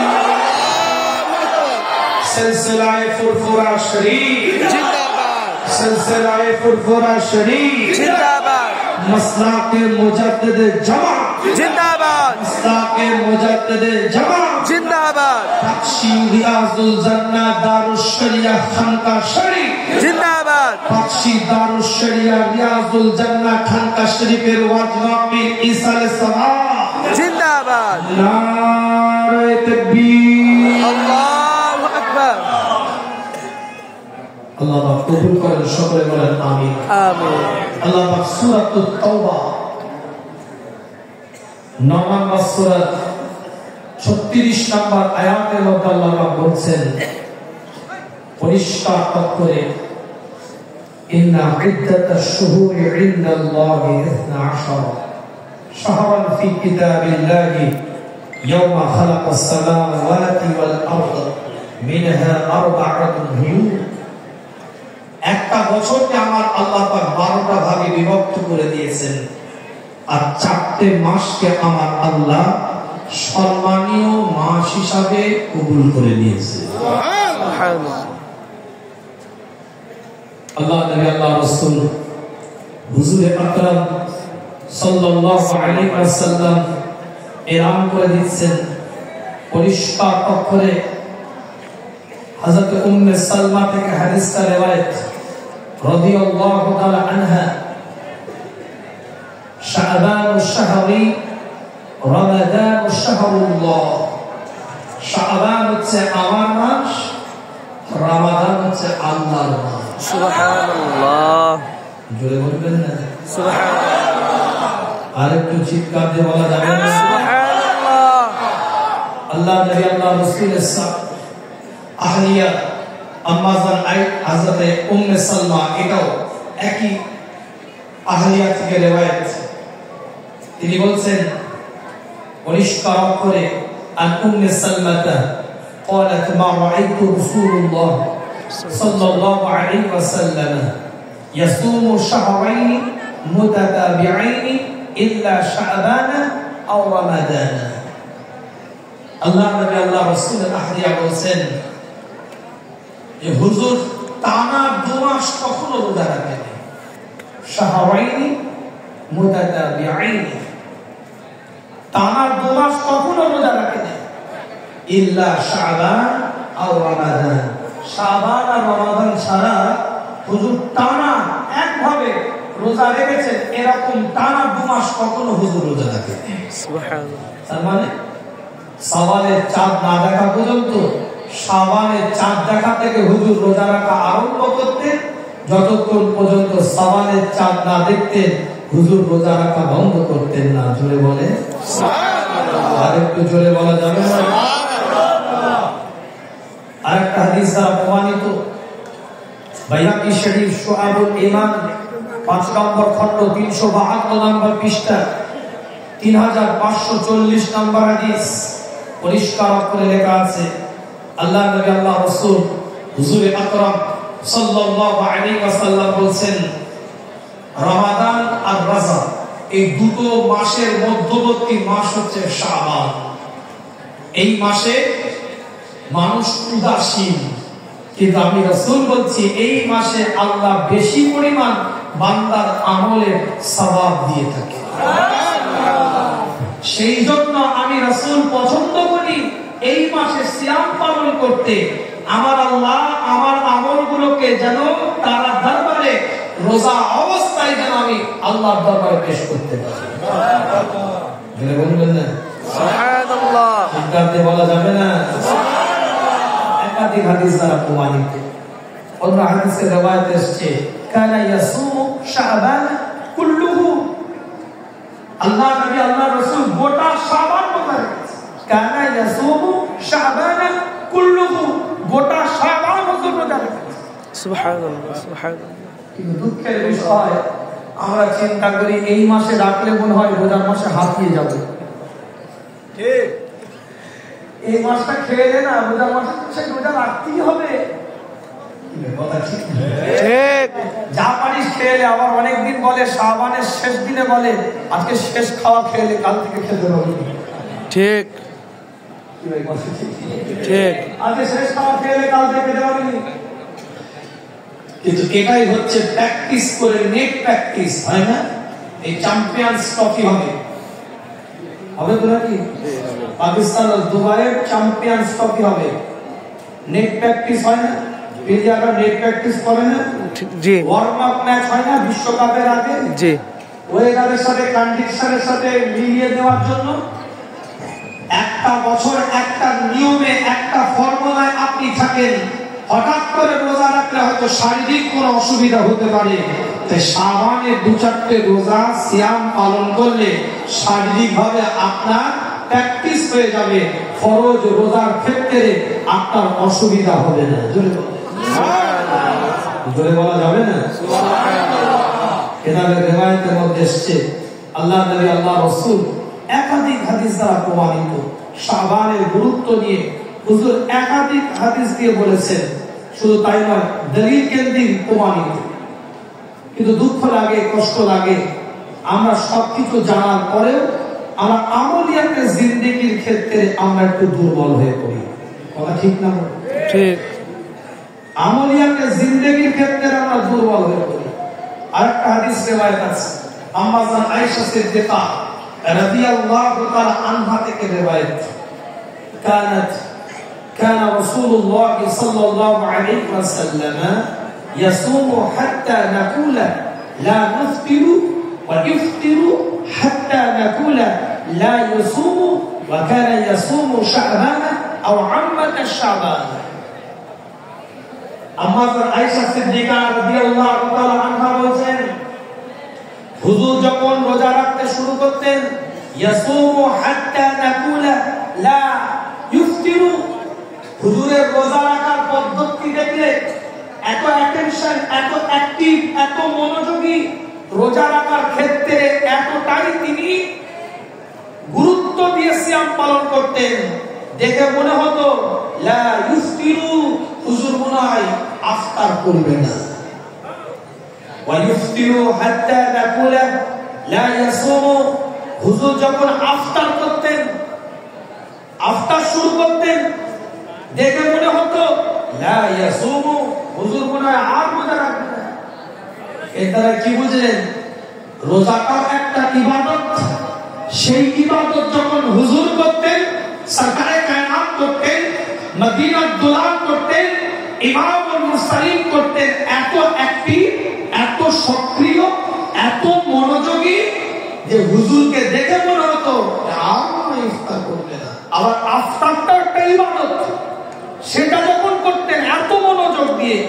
সিলসিলায়ে ফুরফুরা শরীফ জিন্দাবাদ, সিলসিলায়ে ফুরফুরা শরীফ জিন্দাবাদ, মাসলাকে মুজাদ্দিদ জামাত জিন্দাবাদ, মাসলাকে মুজাদ্দিদ জামাত জিন্দাবাদ, বাখশি রিয়াজুল জান্নাহ দারুশ শরিয়া খানকা শরীফ জিন্দাবাদ, বাখশি দারুশ শরিয়া রিয়াজুল জান্নাহ খানকা শরীফের ওয়াজ মাহফিল ইসালে সাওয়াব জিন্দাবাদ। নারায়ে তাকবীর। আল্লাহু আকবার। আল্লাহ পাক কবুল করেন, সকলে বলেন আমিন। আমিন। আল্লাহ পাক সূরাতুত তাওবা 9 নম্বর সূরা 36 নম্বর আয়াতের মধ্যে আল্লাহ পাক বলছেন, পরিষ্কার করে, ইন্না ইদ্দাতাশ শুহুরি ইনদাল্লাহি 12 শাহরান ফি কিতাবিল্লাহি ইয়াওমা খালাকাস সামাওয়াতি ওয়াল আরদ মিনহা আরবা'তুন হুরুম। একটা বছরকে আমার আল্লাহ পাক 12টা ভাগে বিভক্ত করে দিয়েছেন, আর 4টে মাসকে আমার আল্লাহ সম্মানীয় মাস হিসাবে কবুল করে নিয়েছে। সুবহানাল্লাহ। আল্লাহ নবী, আল্লাহ রাসূল হুজুর আকরাম সাল্লাল্লাহু আলাইহি ওয়াসাল্লাম এলান করে দিচ্ছেন পরিষ্কার অক্ষরে। হযরত উম্মে সালমা থেকে হাদিসটা রওয়ায়াত রাদিয়াল্লাহু তাআলা আনহা, শাবানুশ শাহরি রমাদানুশ শাহরুল্লাহ। শাবান হচ্ছে আমার মাস, রমাদান হচ্ছে আল্লাহর মাস। সুবহানাল্লাহ। জোরে বলবেন না সুবহানাল্লাহ? আরেকটু চিৎকার দিয়ে বলা যাবে না সুবহানাল্লাহ? আল্লাহ নবী, আল্লাহ রাসূলের আহলিয়া আম্মাজান হযরত উম্মে সালমা, এটাও একই আহলিয়া থেকে রওয়ায়াত। তিনি বলছেন পরিষ্কার করে, আন উম্মে সালমাতা قالت ما رأيت رسول الله صلى الله عليه وسلم يصوم شهرين متتابعين إلا شعبان أو رمضان। আল্লাহ নবী, আল্লাহ রাসূলের আহলিয়া বলছেন যে হুজুর টানা 2 মাস কখনো রোজা রাখেন, শাহরাইনি মুতাতাবিআইন। টানা 2 মাস কখনো রোজা রাখে না, ইল্লা শাবান আও রমাদান। শাবান আর রমাদান ছাড়া হুজুর টানা একভাবে রোজা রেখেছেন, এরকম টানা 2 মাস কখনো হুজুর রোজা রাখে না। সুবহানাল্লাহ। তার মানে শাবানের চাঁদ না দেখা পর্যন্ত, শাবানের চাঁদ দেখা থেকে হুজুর রোজা রাখা আরম্ভ করতেন, যতক্ষণ পর্যন্ত শাবানের চাঁদ না দেখতেন হুজুর রোজা রাখা বন্ধ করতেন না। জোরে বলে সুবহানাল্লাহ। আর একটু জোরে বলা যাবে না? সুবহানাল্লাহ। আরেকটা হাদিস দ্বারা প্রমাণিত, বাইহাকী শরীফ শুআবুল ঈমান 5 নম্বর খণ্ড 352 নম্বর পৃষ্ঠা 3540 নম্বর হাদিস, পরিষ্কার করে লেখা আছে, আল্লাহ নবী আল্লাহ রাসূল হুজুর আকরাম সাল্লাল্লাহু আলাইহি ওয়াসাল্লাম বলেন, রমাদান আর রজব এই দুটো মাসের মধ্যবর্তী মাস হচ্ছে শাবান। এই মাসে মানুষ উদাসীন, কিন্তু আমি রাসূল বলছি এই মাসে আল্লাহ বেশি পরিমাণ বান্দার আমলের সওয়াব দিয়ে থাকে। সেই জন্য আমি রাসূল পছন্দ করি এই মাসে সিয়াম পালন করতে। আমার আল্লাহ আমার আমলগুলোকে যেন তারা দরবারে রোজা অবস্থায় যেন আমি আল্লাহর দরবারে পেশ করতে পারি। সুবহানাল্লাহ। বলবেন না সুবহানাল্লাহ? এটাতে বলা যাবে না সুবহানাল্লাহ। একাধিক হাদিস দ্বারা প্রমাণিত। অন্য হাদিসে রওয়ায়াত এসেছে, কানা ইয়াসুমু শাবান কুল্লুহু। আল্লাহ নবী আল্লাহ রাসূল গোটা শাবান রোজা রেখেছেন। কানা ইয়াসুমু শাবান কুল্লুহু, গোটা শাবান রোজা রেখেছেন। সুবহানাল্লাহ সুবহানাল্লাহ। কিন্তু দুঃখের বিষয়, আমরা চিন্তা করি এই মাসে রাখলে মনে হয় রোজার মাসে হাঁপিয়ে যাবে। ঠিক, এই মাসটা খেলে না রোজার মাসে সেই রোজা রাখতেই হবে। যা পারিস খেলে, আবার অনেকদিন বলে শাবানের শেষ দিনে বলে আজকে শেষ খাওয়া খেলে কাল থেকে খেতে হবে। ঠিক ঠিক, আজকে শেষ খাওয়া খেলে কাল থেকে খেতে হবে। কিন্তু এটাই হচ্ছে প্র্যাকটিস করে, নেট প্র্যাকটিস হয় না? এই চ্যাম্পিয়ন্স ট্রফি হবে তো নাকি? পাকিস্তান আর দুবাইয়ের চ্যাম্পিয়ন্স ট্রফি হবে, নেট প্র্যাকটিস হয় না? প্লেয়াররা নেট প্র্যাকটিস করে না? জি। ওয়ার্ম আপ ম্যাচ হয় না বিশ্বকাপের আগে? জি। ওয়েদারের সাথে কন্ডিশনের সাথে মিলিয়ে দেওয়ার জন্য একটা বছর একটা নিয়মে একটা ফর্মুলায় আপনি থাকেন, হঠাৎ করে রোজা রাখলে হয়তো শারীরিক কোনো অসুবিধা হতে পারে, তাই শাবানে 2-4টে রোজা সিয়াম পালন করলে শারীরিক ভাবে আপনার প্র্যাকটিস হয়ে যাবে, ফরজ রোজার ক্ষেত্রে আপনার অসুবিধা হবে না। জোরে বলা যাবে না সুবহানাল্লাহ? কিতাবের রিওয়ায়াতের মধ্যে এসেছে, আল্লাহ নবী আল্লাহ রাসূল একাধিক হাদিস দ্বারা প্রমাণিত শাবানের গুরুত্ব নিয়ে হুজুর একাধিক হাদিস দিয়ে বলেছেন। শুধু তাই নয়, দলিল কেন্দ্রিক প্রমাণিত। কিন্তু দুঃখ লাগে, কষ্ট লাগে, আমরা সবকিছু জানার পরেও আমরা আমলিয়াতের জিন্দেগির ক্ষেত্রে আমরা একটু দুর্বল হয়ে পড়ি। কথা ঠিক না? ঠিক। আমলিয়াতের জিন্দেগির ক্ষেত্রে আমরা দুর্বল হয়ে পড়ি। আরেকটা হাদিস রিওয়ায়াত আছে, আম্মা জান আয়েশা সিদ্দিকা রাদিয়াল্লাহু তাআলা আনহা থেকে রিওয়ায়াত, كان رسول الله صلى الله عليه وسلم يصوم حتى نقول لا نفطر ويفطر حتى نقول لا يصوم وكان يصوم شعبان أو عامة شعبان. আম্মা আয়েশা সিদ্দিকা রাদিয়াল্লাহু তাআলা আনহা বলেন, হুজুর যখন রোজা রাখতে শুরু করতেন, ইয়াসুমু হাত্তা নাকুলা লা ইফতিরু, হুজুরের রোজা রাখার পদ্ধতি দেখলে এত অ্যাটেনশন, এত অ্যাক্টিভ, এত মনোযোগী, রোজা রাখার ক্ষেত্রে এতটাই তিনি গুরুত্ব দিয়ে সিয়াম পালন করতেন, দেখে মনে হতো লা ইফতিরু, হুজুর মনে হয় আফতার করবে না। ওয়া ইফতিরু হাত্তা নাকুলা লা ইয়াসুমু, হুজুর যখন আফতার করতেন, আফতার শুরু করতেন, দেখে মনে হতো লা ইয়াসুমু, হুজুর মনে হয় আর রোজা রাখবে না। এর দ্বারা কি বুঝলেন? রোজাটাও একটা ইবাদত, সেই ইবাদত যখন হুজুর করতেন, সরকারে কায়নাত করতেন, মদিনার দুলাল করতেন, ইমামুল মুরসালিন করতেন, এত অ্যাক্টিভ, এত সক্রিয়, এত মনোযোগী যে হুজুরকে দেখে মনে হতো আর ইফতার করবে না। আবার আফতারটা একটা ইবাদত, সেটা যখন করতেন এত মনোযোগ দিয়ে,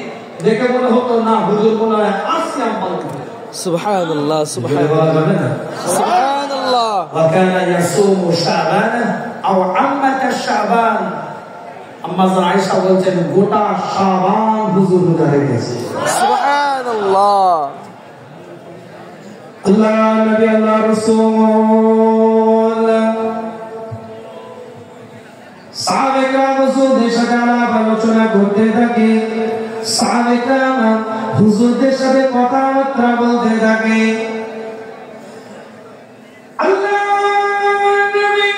দেখে মনে হতো না হুজুর মনে হয় আসলাম পালন করে। সুবহানাল্লাহ, সুবহানাল্লাহ, সুবহানাল্লাহ। ওয়া কানা ইয়াসুমু শাবান আও আম্মাতা শাবান। আম্মা আয়েশা বলছেন গোটা শাবান হুজুর রোজা রেখেছে। সুবহানাল্লাহ। আল্লাহ নবী, আল্লাহ রাসূল সাহাবায়ে কেরাম হুজুরদের সাথে আলাপ আলোচনা করতে থাকে, সাহাবায়ে কেরাম হুজুরদের সাথে কথাবার্তা বলতে থাকে। আল্লাহ নবী,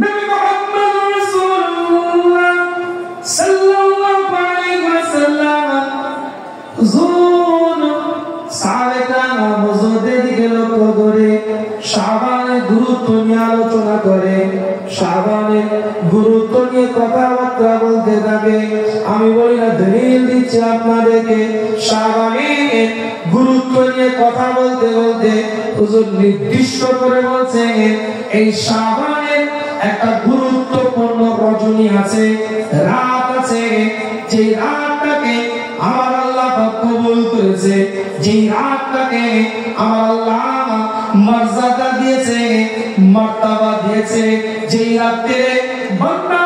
নবী মুহাম্মদ রাসূলুল্লাহ সাল্লাল্লাহু আলাইহি ওয়াসাল্লাম হুজুর সাহাবায়ে কেরাম হুজুরদের দিকে লক্ষ্য করে শাবানের গুরুত্ব নিয়ে আলোচনা করে, শাবানের গুরুত্ব নিয়ে কথাবার্তা বলতে থাকে। আমি বলি না, দলিল দিচ্ছি আপনাদেরকে, শাবানের গুরুত্ব নিয়ে কথা বলতে বলতে হুজুর নির্দিষ্ট করে বলছেন এই শাবানের একটা গুরুত্বপূর্ণ রজনী আছে, রাত আছে, যে রাতটাকে আমার আল্লাহ কবুল করেছে, যে রাতটাকে আমার আল্লাহ মর্যাদা দিয়েছে, মর্তবা দিয়েছে, যে রাতে বান্দা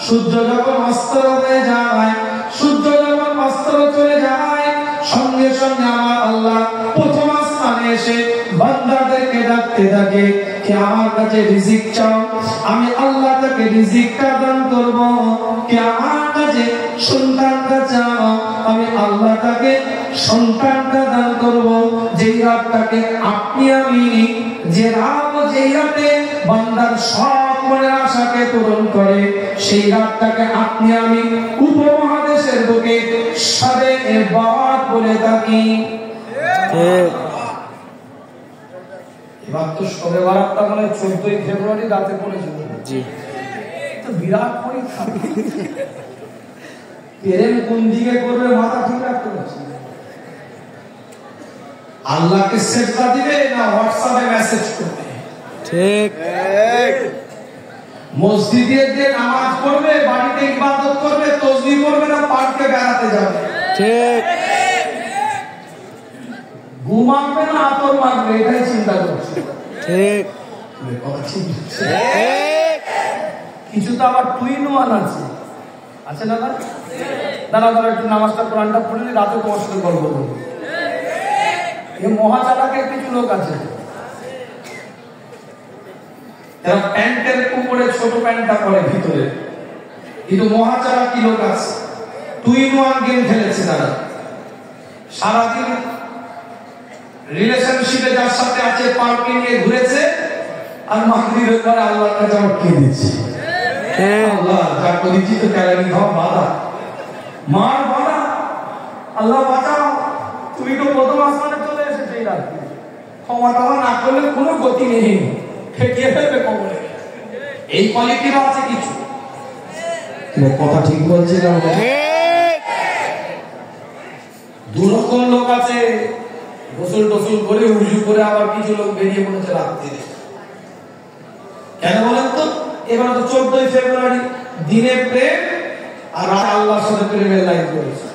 সূর্য যখন অস্ত হয়ে যায়, সূর্য যখন অস্ত চলে যায়, সঙ্গে সঙ্গে আমার আল্লাহ প্রথম আসমানে এসে বান্দাদেরকে ডাকতে থাকে যে আমার কাছে রিজিক চাও, আমি আল্লাহ তাকে রিজিকটা দান করব। কে আমার কাছে সন্তানটা চাও, আমি আল্লাহ তাকে সন্তানটা দান করব। যেই রাতটাকে আপনি আমি, যে রাত যেই রাতে বান্দার সব মনের আশাকে পূরণ করে, সেই রাতটাকে আপনি আমি উপমহাদেশের বুকে শবে বরাত বলে থাকি। এবার তো শবে বরাতটা মানে 14ই ফেব্রুয়ারি রাতে পড়েছিল। জি, তো বিরাট পরীক্ষা। প্রেম কোন দিকে করবে মাথা ঠিক রাখতে পারছি। আল্লাহকে সেজদা দিবে না হোয়াটসঅ্যাপে মেসেজ করবে? ঠিক। মসজিদে যে নামাজ পড়বে, বাড়িতে ইবাদত করবে, তাসবিহ পড়বে না পার্কে বেড়াতে যাবে? ঠিক। ঘুমাবে না আতর মারবে, এটাই চিন্তা করছে। ঠিক। কিছু তো আবার টুইন ওয়ান আছে, আছে না? দাদা দাদা একটু নামাজটা কোরআনটা পড়লে রাতে তোমার সাথে গল্প করবো। এই মহাচালাকের কিছু লোক আছে, এরা প্যান্টের উপরে ছোট প্যান্টটা পরে ভিতরে, কিন্তু মহাচালাকি লোক আছে, টুইন ওয়ান গেম খেলেছে তারা। সারাদিন রিলেশনশিপে যার সাথে আছে পার্কে নিয়ে ঘুরেছে, আর মাগরিবের পরে আল্লাহর কাছে আটকে দিচ্ছে। আল্লাহ যা করেছি তো কেন বাধা, মার বাধা, আল্লাহ বাঁচাও, তুমি তো প্রথম আসমানে চলে এসেছে। ক্ষমা টমা না করলে কোনো গতি নেই, ঠেকিয়ে ফেলবে কবরে। এই কোয়ালিটির আছে কিছু। কথা ঠিক বলছিলাম? দু রকম লোক আছে, গোসল টোসল করে উজু করে আবার কিছু লোক বেরিয়ে পড়েছে রাত্রে। কেন বলেন তো? এবার তো 14ই ফেব্রুয়ারি, দিনে প্রেম আর আল্লাহর সাথে প্রেমের লাইন করেছে।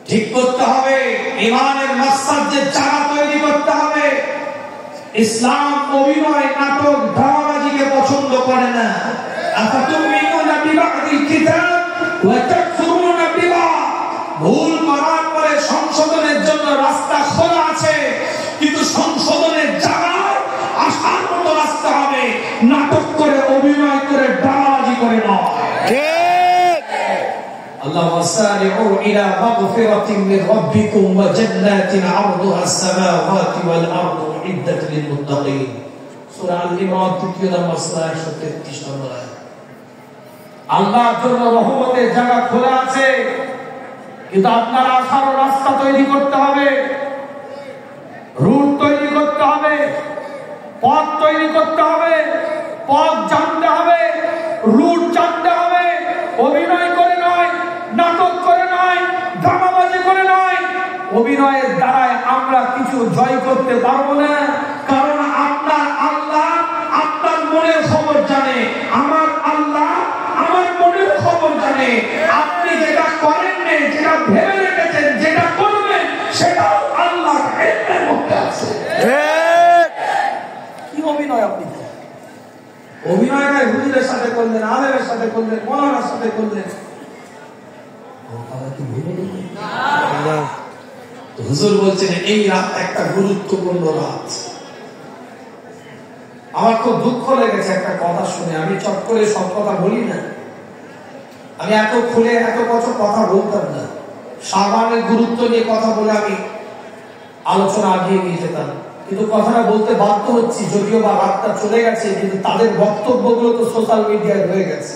ঠিক করতে হবে, ইমানের মাকসাদ যে জায়গা তৈরি করতে হবে। ইসলাম অভিনয়, নাটক, ড্রামাবাজিকে পছন্দ করে না। আফাতুমিনুনা বিবাদিল কিতাব ওয়া তাকফুরুনা বিবাদ। ভুল করার পরে সংশোধনের জন্য রাস্তা খোলা আছে, কিন্তু সংশোধনের জায়গায় আসার মতো রাস্তা হবে, নাটক করে, অভিনয় করে, ড্রামাবাজি করে নয়। اللهم سارعوا إلى مغفرة من ربكم وجنات عرضها السماوات والأرض أعدت للمتقين সূরা আল ইমরান 3 নম্বর সূরা 133 নম্বর আয়াত। আল্লাহর জন্য রহমতের জায়গা খোলা আছে, কিন্তু আপনার আসার রাস্তা তৈরি করতে হবে। রুট তৈরি করতে হবে, পথ তৈরি করতে হবে, পথ জানতে হবে, রুট জানতে হবে। অভিনয় করে নয়, নাটক করে নয়, ড্রামাবাজি করে নয়। অভিনয়ের দ্বারায় আমরা কিছু জয় করতে পারবো না, কারণ আপনার আল্লাহ আপনার মনের খবর জানে, আমার আল্লাহ আমার মনের খবর জানে। আপনি যেটা করেন না, যেটা ভেবে রেখেছেন, যেটা করবেন, সেটাও আল্লাহর ইলমের মধ্যে আছে। কি অভিনয় আপনি? অভিনয়টা হুজুরের সাথে করলেন, আলেমের সাথে করলেন, মৌলানার সাথে করলেন, হুজুর বলছেন এই রাত একটা গুরুত্বপূর্ণ রাত। আমার খুব দুঃখ লেগেছে একটা কথা শুনে। আমি চট করে সব কথা বলি না, আমি এত খুলে এত বছর কথা বলতাম না। শাবানের গুরুত্ব নিয়ে কথা বলে আমি আলোচনা আগিয়ে নিয়ে যেতাম, কিন্তু কথাটা বলতে বাধ্য হচ্ছি। যদিও বা রাতটা চলে গেছে, কিন্তু তাদের বক্তব্যগুলো তো সোশ্যাল মিডিয়ায় হয়ে গেছে।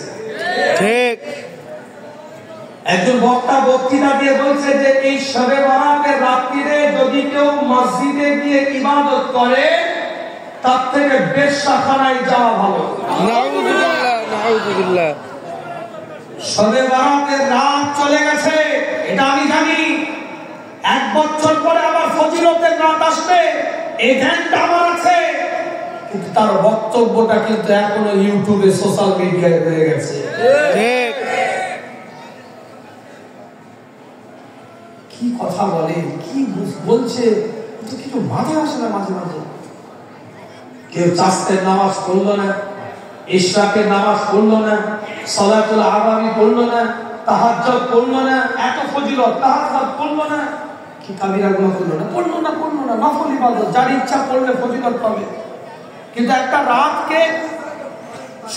ঠিক। একজন বক্তা বক্তৃতা দিয়ে বলছে যে এই শবে বরাতের রাত্রিরে যদি কেউ মসজিদে গিয়ে ইবাদত করে, তার থেকে বেশ্যাখানায় যাওয়া ভালো। নাউযুবিল্লাহ, নাউযুবিল্লাহ। শবে বরাতের রাত চলে গেছে, এটা আমি জানি। 1 বছর পরে আবার ফজিলতের রাত আসবে, এই ধ্যানটা আমার আছে, কিন্তু তার বক্তব্যটা কিন্তু এখনো ইউটিউবে সোশ্যাল মিডিয়ায় হয়ে গেছে। ঠিক। কি কথা বলে, কি বলছে, তো কিছু মাথায় আসে না। মাঝে মাঝে কেউ চাস্তের নামাজ পড়লো না, ইশরাকের নামাজ পড়লো না, সালাতুল আগামী পড়লো না, তাহাজ্জুদ পড়লো না, এত ফজিলত তাহাজ্জুদ পড়লো না, কি কাবিরা গুনাহ করলো না, পড়লো না, নফল ইবাদত যার ইচ্ছা পড়লে ফজিলত পাবে। কিন্তু একটা রাতকে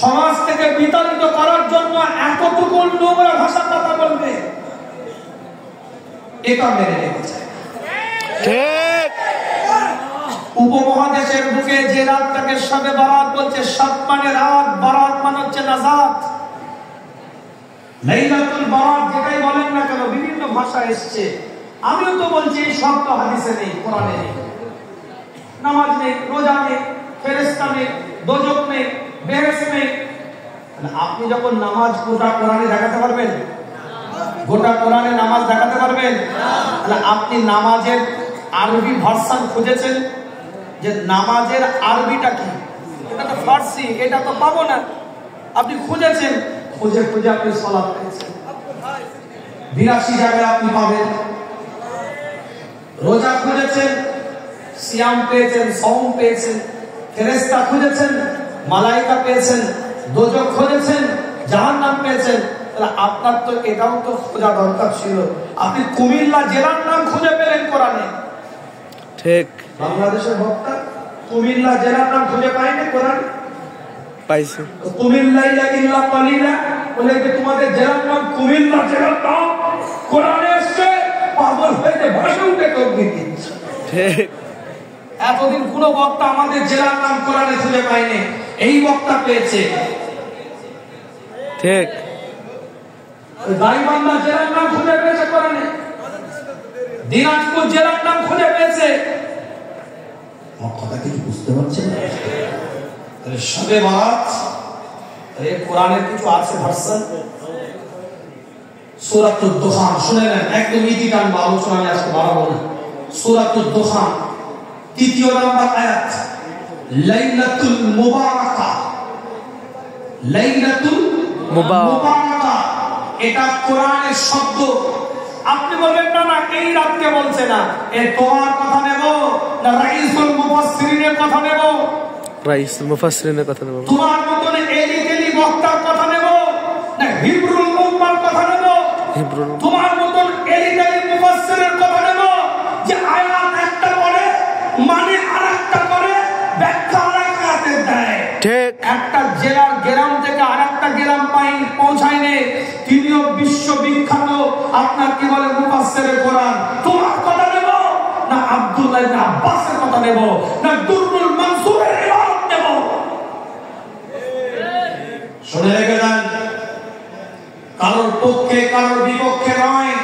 সমাজ থেকে বিতাড়িত করার জন্য এতটুকু নোংরা ভাষা কথা বলবে, এটা মেনে নিতে চায়। ঠিক। উপমহাদেশের বুকে যে রাতটাকে শবে বরাত বলছে, শব মানে রাত, বরাত মানে হচ্ছে নাজাত। লাইলাতুল বরাত যেটাই বলেন না কেন, বিভিন্ন ভাষা এসছে। আমিও তো বলছি এই সব তো হাদিসে নেই, কোরআনে নেই। নামাজ নেই, রোজা নেই, ফেরেশতা নেই, দোজখ নেই, বেহেশত নেই। আপনি যখন নামাজ গোটা কোরআনে দেখাতে পারবেন? গোটা কোরআনে নামাজ দেখাতে পারবেন? তাহলে আপনি নামাজের আরবি ভার্সন খুঁজেছেন যে নামাজের আরবিটা কি? এটা তো ফার্সি, এটা তো পাবো না। আপনি খুঁজেছেন, খুঁজে খুঁজে আপনি সালাত পেয়েছেন। 82 জায়গায় আপনি পাবেন। রোজা খুঁজেছেন, সিয়াম পেয়েছেন, সওম পেয়েছেন। ফেরেশতা খুঁজেছেন, মালাইকা পেয়েছেন। দোজখ খুঁজেছেন, জাহান্নাম পেয়েছেন। তাহলে আপনার তো এটাও তো খোঁজা দরকার ছিল। আপনি কুমিল্লা জেলার নাম খুঁজে পেলেন কোরআনে। ঠিক। বাংলাদেশের বক্তা কুমিল্লা জেলার নাম খুঁজে পায়নি কোরআনে? পাইছি। কুমিল্লা ইল্লা কালিলা বলে যে তোমাদের জেলার নাম কুমিল্লা জেলার নাম কোরআনে এসেছে, পাগল হয়ে ভাষা উঠে করবে। ঠিক। এতদিন কোন বক্তা আমাদের জেলার নাম কোরআনে খুঁজে পায়নি, এই বক্তা পেয়েছে। ঠিক। গাইবান্ধা জেলার নাম খুঁজে পেয়েছে কোরআনে, দিনাজপুর জেলার নাম খুঁজে পেয়েছে। আমার কথা কিছু বুঝতে পারছেন না? তাহলে শবে বরাত এই কোরআনের কিছু আছে ভার্সন। সূরাতুদ দুখান শুনে নেন, একদম ইতি টানবো, আলোচনা আমি আজকে বাড়াবো না। সূরাতুদ দুখান 3 নম্বর আয়াত, লাইলাতুল মুবারাকা। লাইলাতুল মুবারাকা এটা কোরআনের শব্দ। আপনি বলবেন না না এই রাতকে বলছে না, এ তোমার কথা নেব না রাইসুল মুফাসসিরিনের কথা নেব? রাইসুল মুফাসসিরিনের কথা নেব। তোমার মতন এলি বক্তার কথা নেব না হিব্রুল উম্মার কথা নেব? হিব্রুল। তোমার মতন এলি মুফাসসিরের কথা নেব যে আয়াত একটা পড়ে মানে আরেকটা করে ব্যাখ্যা আরেকটাতে দেয়। ঠিক। একটা জেলার গ্রাম থেকে আরেকটা গ্রাম পৌঁছায়নি, তিনিও বিশ্ববিখ্যাত। আপনার কি বলে মুফাসসিরে কোরআন? তোমার কথা নেব না আব্দুল্লাহ ইবনে আব্বাসের কথা নেব না দুররুল মানসুরের ইবারত নেব? শুনে রেখে যান, কারোর পক্ষে কারোর বিপক্ষে নয়।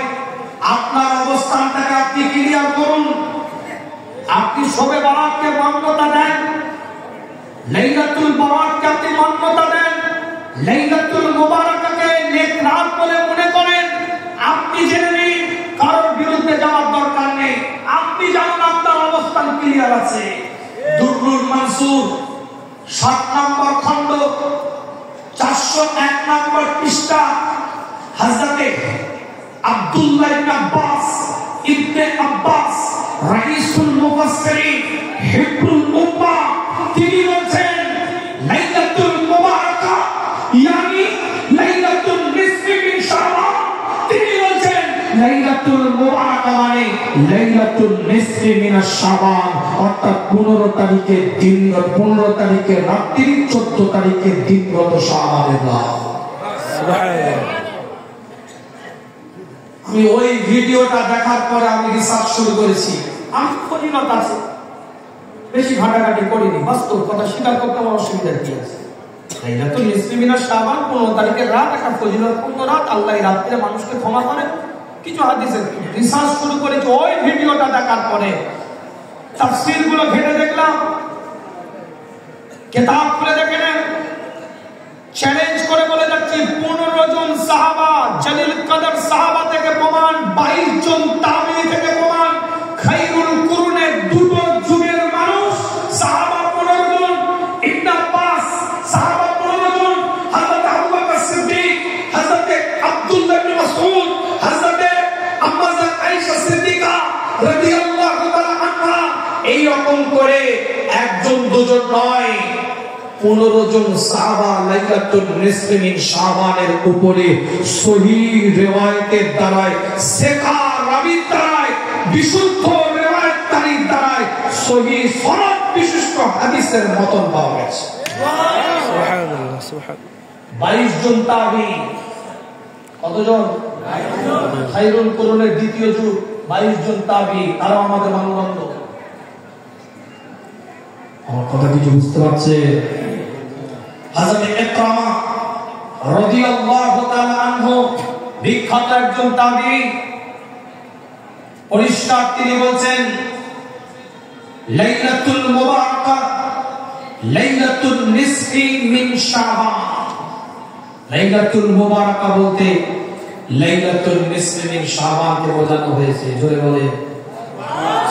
আপনার অবস্থানটাকে আপনি ক্লিয়ার করুন। আপনি লাইলাতুল মুবারাকাকে নেক রাত বলে মনে করেন, আপনি জেনে নিন কারোর বিরুদ্ধে যাওয়ার দরকার নেই। আপনি জানেন আপনার অবস্থান ক্লিয়ার আছে। দুররুল মানসুর 7 নম্বর খণ্ড 401 নম্বর পৃষ্ঠা হযরতে আব্দুল্লাহ ইবনে আব্বাস রাইসুল মুফাসসিরিন হিব্রুল উম্মাহ তিনি বলেন লাইলাতুল মুবারাকা yani লাইলাতুল নিসফি মিন শাবান। তিনি বলেন লাইলাতুল মুবারাকা মানে লাইলাতুল নিসফি মিন শাবান, অর্থাৎ 15 তারিখের দিন, 15 তারিখের রাত্রি, 14 তারিখের দিনগত শাবানের রাত। সুবহানাল্লাহ। আমি ওই ভিডিওটা দেখার পরে আমি রিসার্চ শুরু করেছি। আমি ফজিলত আছে, বেশি ঘাটাঘাটি করিনি, বাস্তব কথা স্বীকার করতে আমার অসুবিধা কি আছে। লাইলাতুল নিসফি মিনাশ শাবান 15 তারিখের রাত, একটা ফজিলতপূর্ণ রাত। আল্লাহ এই রাত্রে মানুষকে ক্ষমা করে। কিছু হাদিসের রিসার্চ শুরু করেছি ওই ভিডিওটা দেখার পরে। তাফসীরগুলো ঘেটে দেখলাম, কিতাব খুলে দেখে নেন। চ্যালেঞ্জ করে বলে যাচ্ছি 15 জন সাহাবা, জলিল কদর সাহাবা থেকে প্রমাণ, 22 জন তাবেঈ থেকে প্রমাণ, খায়রুল কুরুনের দুটো যুগের মানুষ সাহাবা 15 জন, ইবনে আব্বাস সাহাবা 15 জন, হযরত আবু বকর সিদ্দিক, হযরত আব্দুল্লাহ ইবনে মাসউদ, হযরত আম্মা জান আয়েশা সিদ্দিকা রাদিয়াল্লাহু তাআলা আনহা, এই রকম করে একজন দুজন নয়, 15 জন সাহাবা লাইলাতুল নিসফি মিন শাবানের উপরে সহিহ রিওয়ায়াতের দ্বারায়, সেকা রাবীর দ্বারায়, বিশুদ্ধ রিওয়ায়াতকারীর দ্বারায় সহিহ সনদ বিশিষ্ট হাদিসের মতন পাওয়া গেছে। সুবহানাল্লাহ, সুবহানাল্লাহ। 22 জন তাবেঈ, কতজন? 22 জন। খায়রুল কুরুনের দ্বিতীয় যুগ, 22 জন তাবেঈ, তারা আমাদের মানদণ্ড। আমার কথা কিছু বুঝতে পারছে? হযরত ইকরামা রাদিয়াল্লাহু তাআলা আনহু বিখ্যাত একজন তাবেঈ, পরিষ্কার তিনি বলেন লাইলাতুল মুবারাকা লাইলাতুল নিসফি মিন শাবান। লাইলাতুল মুবারাকা বলতে লাইলাতুল নিসফি মিন শাবানকে বোঝানো হয়েছে। জোরে বলেন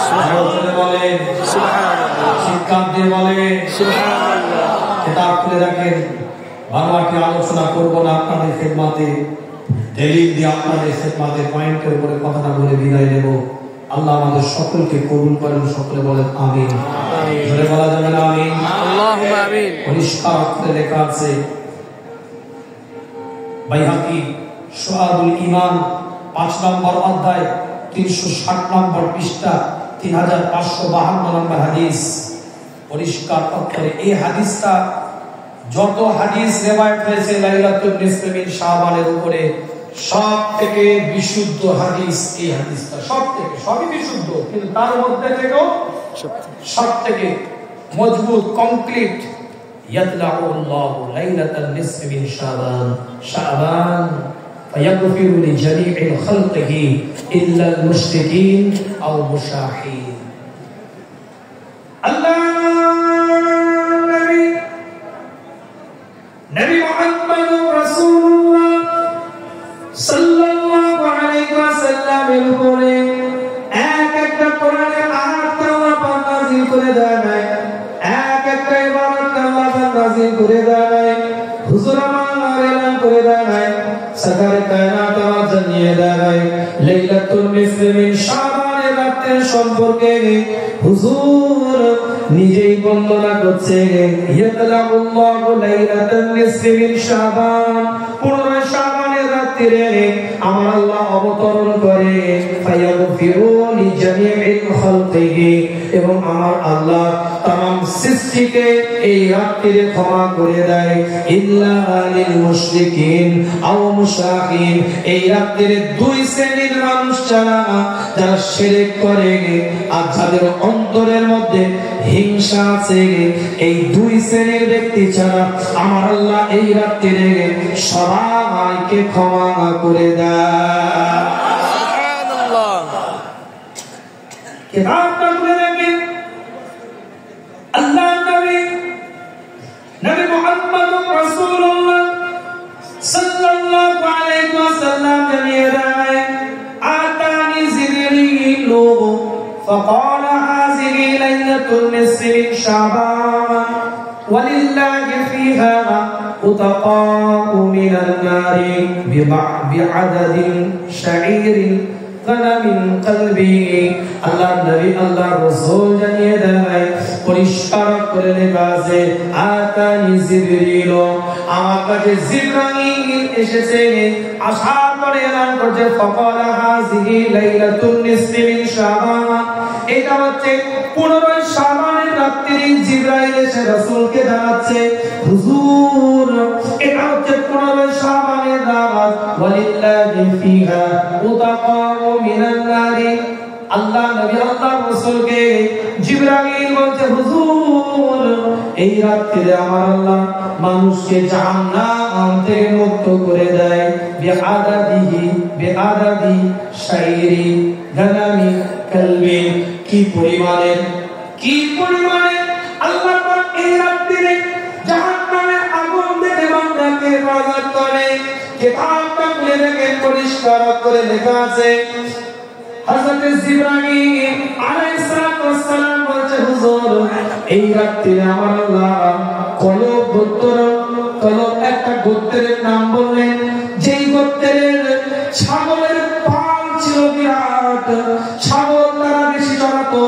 সুবহানাল্লাহ, জোরে বলেন সুবহানাল্লাহ, শিক্ষক দিয়ে বলেন সুবহানাল্লাহ। কিতাব খুলে দেখেন, বাংলাকে আলোচনা করব না আপনাদের খেদমতে, দলিল দিয়ে আপনাদের খেদমতে পয়েন্টের উপরে কথাটা বলে বিদায় দেব। আল্লাহ আমাদের সকলকে কবুল করেন, সকলে বলেন আমিন। জোরে বলা যাবে না আমিন? আল্লাহুম্মা আমিন। পরিষ্কার করে লেখা আছে বাইহাকি শুআবুল ঈমান 5 নম্বর অধ্যায় 360 নম্বর পৃষ্ঠা 3552 নম্বর হাদিস। পরিষ্কার অক্ষরে এই হাদিসটা, যত হাদিস রিওয়ায়াত হয়েছে লাইলাতুল নিসফি মিন শাবানের উপরে, সব থেকে বিশুদ্ধ হাদিস এই হাদিসটা। সব থেকে, সবই বিশুদ্ধ, কিন্তু তার মধ্যে থেকেও সব থেকে মজবুত, কমপ্লিট। ইয়াতলাউল্লাহু লাইলাতাল নিসফি মিন শাবান শাবান ফায়াগফিরু লিজামিইল খালকিহি ইল্লাল মুশরিকিন আও মুশাহিন। আল্লাহ নবী মুহাম্মদুর রাসূলুল্লাহ সাল্লাল্লাহু আলাইহি ওয়াসাল্লামের উপরে এক একটা কোরআনের আয়াত আল্লাহ পাক নাযিল করে দেন, এক একটা ইবাদত আল্লাহ পাক নাযিল করে দেন, হুজুর আমার এলান করে দেন, সরকার কায়নাত আওয়াজ জানিয়ে দেন লাইলাতুল নিসফি মিন শাবানের রাতের সম্পর্কে হুজুর নিজেই বর্ণনা করছে। ইয়াতলাউল্লাহু লাইলাতান নিসফি মিন শাবান, 15 শাবানের রাতে আমার আল্লাহ অবতরণ করে, ফায়াগফিরু লিজামিইল খালকিহি, এবং আমার আল্লাহ तमाम সৃষ্টিকে এই রাতে ক্ষমা করে দেয়, ইল্লা লিল মুশরিকিন আও মুশাহিন, এই রাতে দুই শ্রেণীর মানুষ ছাড়া, যারা শিরক করে আর যাদের অন্তরের মধ্যে হিংসা আছে, এই দুই শ্রেণীর ব্যক্তি ছাড়া আমার আল্লাহ এই রাতে সবাইকে ক্ষমা করে দেয়। সুবহানাল্লাহ। কিতাবটা খুলে দেখেন, আল্লাহ নবী মুহাম্মদুর রাসূলুল্লাহ فقال هذه ليلة النصف من شعبان ولله فيها عتقاء من النار بعدد شعير غنم قلبي আল্লাহ নবী আল্লাহ রাসূল জানিয়ে দেয় পরিষ্কার করে লেখা আছে আতানি জিবরিল আমার কাছে জিবরাইল এসেছে আসার পরে এলান করছে ফাকালা হাযিহি লাইলাতুন নিসফি মিন শাবান এটা হচ্ছে 15 শাবানের রাত্রি জিবরাইল এসে রাসূলকে জানাচ্ছে হুজুর এটা হচ্ছে 15 শাবানের রাত ওয়ালিল্লাহি ফিহা উতাকাউ মিনান নারি আল্লাহ নবী আল্লাহ রাসূলকে জিবরাইল বলছে হুজুর এই রাতে আমার আল্লাহ মানুষকে জাহান্নাম থেকে মুক্ত করে দেয় বিআদাদি শাইরি গানামি কলবি কি পরিমাণে আল্লাহ পাক এই রাতে জাহান্নামের আগুন থেকে বান্দাকে হেফাজত করে কিতাবটা খুলে দেখে পরিষ্কার করে লেখা আছে হযরত জিবরাইল আলাইহিস সালাম বলছে হুজুর এই রাতে আমার আল্লাহ কলব একটা গোত্রের নাম বললেন যেই গোত্রের ছাগলের পাল ছিল বিরাট ছাগল তারা বেশি চড়াতো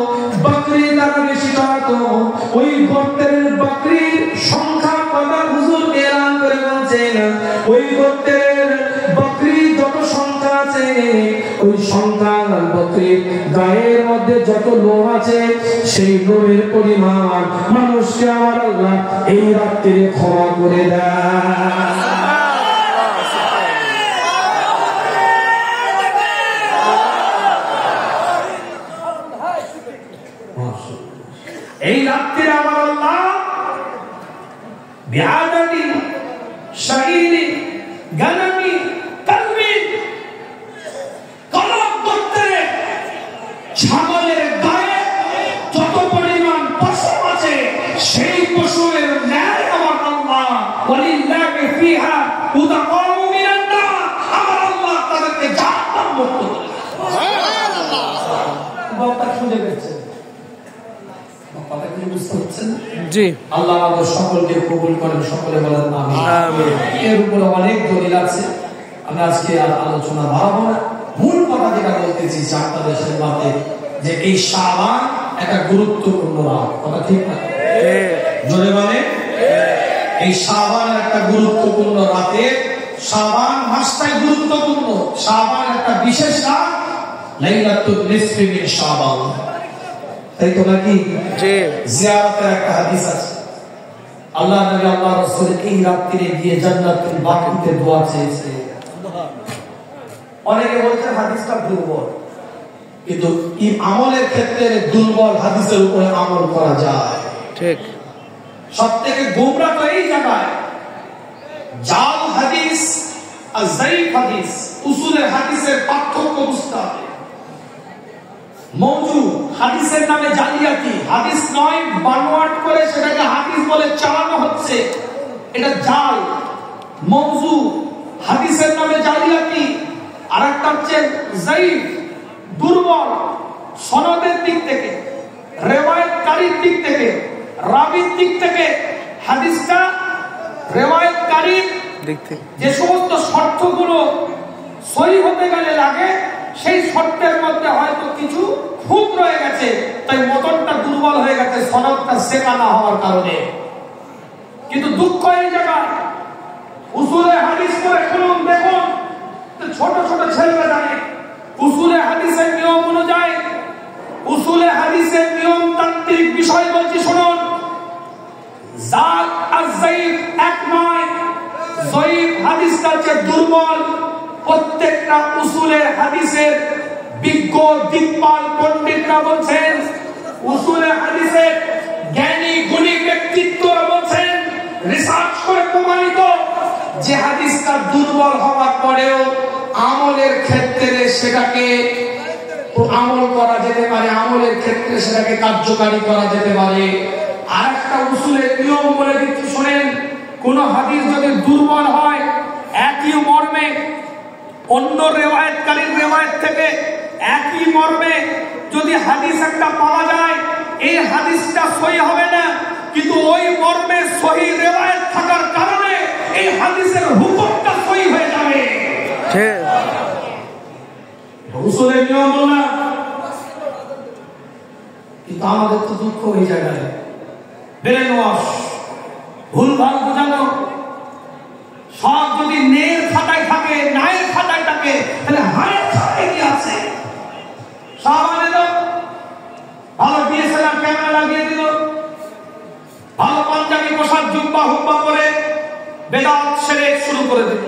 বকরি তারা বেশি চড়াতো ওই গোত্রের বকরির সংখ্যা কত হুজুর এলান করে বলছেন ওই গোত্রের বকরি যত সংখ্যা আছে ওই সংখ্যা বকরির গায়ের মধ্যে যত লোম আছে সেই লোমের পরিমাণ মানুষকে আমার আল্লাহ এই রাতে ক্ষমা করে দেয় এই রাতে আমার আল্লাহ বিআদাদি শাইরি গানামি কলবি কলব গোত্রে ছাগলের গায়ে যত পরিমাণ পশু আছে সেই পশুর ন্যায় আমার আল্লাহ ওয়ালিল্লাহি ফিহা উতাকাউ মিনান নার আমার আল্লাহ তাদেরকে জাহান্নাম মুক্ত করে সুবহানাল্লাহ বক্তা শুনে গেছে জি আল্লাহ আমাদের সকলকে কবুল করেন সকলে বলেন আমিন আমিন এর উপরে অনেক দলিল আছে আমি আজকে আর আলোচনা বাড়াবো না মূল কথা যেটা বলতেছি আপনাদের সামনে যে এই শাবান একটা গুরুত্বপূর্ণ রাত কথা ঠিক না জোরে বলে এই শাবান একটা গুরুত্বপূর্ণ রাতে শাবান মাসটাই গুরুত্বপূর্ণ শাবান একটা বিশেষ রাত লাইলাতুন নিসফি মিন শাবান তাই তো নাকি জি জিয়ারতের একটা হাদিস আছে আল্লাহ নবী আল্লাহ রাসূল এই রাতে গিয়ে জান্নাতুল বাকিতে দোয়া চেয়েছে অনেকে বলছে হাদিসটা দুর্বল কিন্তু এই আমলের ক্ষেত্রে দুর্বল হাদিসের উপরে আমল করা যায় ঠিক সবথেকে গোমরা তো এই জায়গায় জাল হাদিস আর যায়িফ হাদিস উসুলের হাদিসের পার্থক্য বুঝতে হবে মওজু হাদিসের নামে জালিয়াতি হাদিস নয় বানোয়াট করে সেটাকে হাদিস বলে চালানো হচ্ছে এটা জাল মওজু হাদিসের নামে জালিয়াতি আরেকটা হচ্ছে যায়িফ দুর্বল সনদের দিক থেকে রিওয়ায়াতকারীর দিক থেকে রাবীর দিক থেকে হাদিসটা রিওয়ায়াতকারীর দিক থেকে যে সমস্ত শর্তগুলো সহিহ হতে গেলে লাগে সেই শর্তের মধ্যে হয়তো কিছু খুঁত রয়ে গেছে তাই মতনটা দুর্বল হয়ে গেছে সনদটা শেখা না হওয়ার কারণে কিন্তু দুঃখ এই জায়গায় উসুলে হাদিস করে শুনুন দেখুন ছোট ছোট ছেলেরা জানে উসুলে হাদিসের নিয়ম অনুযায়ী উসুলে হাদিসের নিয়ম তাত্ত্বিক বিষয় বলছি শুনুন জাত আর যায়িফ এক নয় যায়িফ হাদিসটা হচ্ছে দুর্বল প্রত্যেকটা উসুলে হাদিসের বিজ্ঞ দিকপাল পণ্ডিতরা বলছেন উসুলে হাদিসের জ্ঞানী গুণী ব্যক্তিত্বরা বলছেন রিসার্চ করে প্রমাণিত যে হাদিসটা দুর্বল হওয়ার পরেও আমলের ক্ষেত্রে সেটাকে আমল করা যেতে পারে আমলের ক্ষেত্রে সেটাকে কার্যকারী করা যেতে পারে আর একটা উসুলের নিয়ম বলে দিচ্ছি শুনেন কোন হাদিস যদি দুর্বল হয় একই মর্মে অন্য রিওয়ায়াতকারীর রিওয়ায়াত থেকে একই মর্মে যদি হাদিস একটা পাওয়া যায়, এই হাদিসটা সহি হবে না, কিন্তু ওই মর্মে সহি রিওয়ায়াত থাকার কারণে এই হাদিসের হুকুমটা সহি হয়ে যাবে। ঠিক। উসুলের নিয়ম না, কিন্তু আমাদের তো দুঃখ ওই জায়গায় ব্রেন ওয়াশ, ভুলভাল বোঝানো। সব যদি নের খাতায় থাকে, নায়ের খাতায় থাকে, তাহলে হায়ের খাতায় কি আছে? সব আনে দাও, ভালো ডিএসএলআর ক্যামেরা লাগিয়ে দিল, ভালো পাঞ্জাবি পোশাক জুব্বা হুব্বা করে বেদাত সেরে শুরু করে দিল,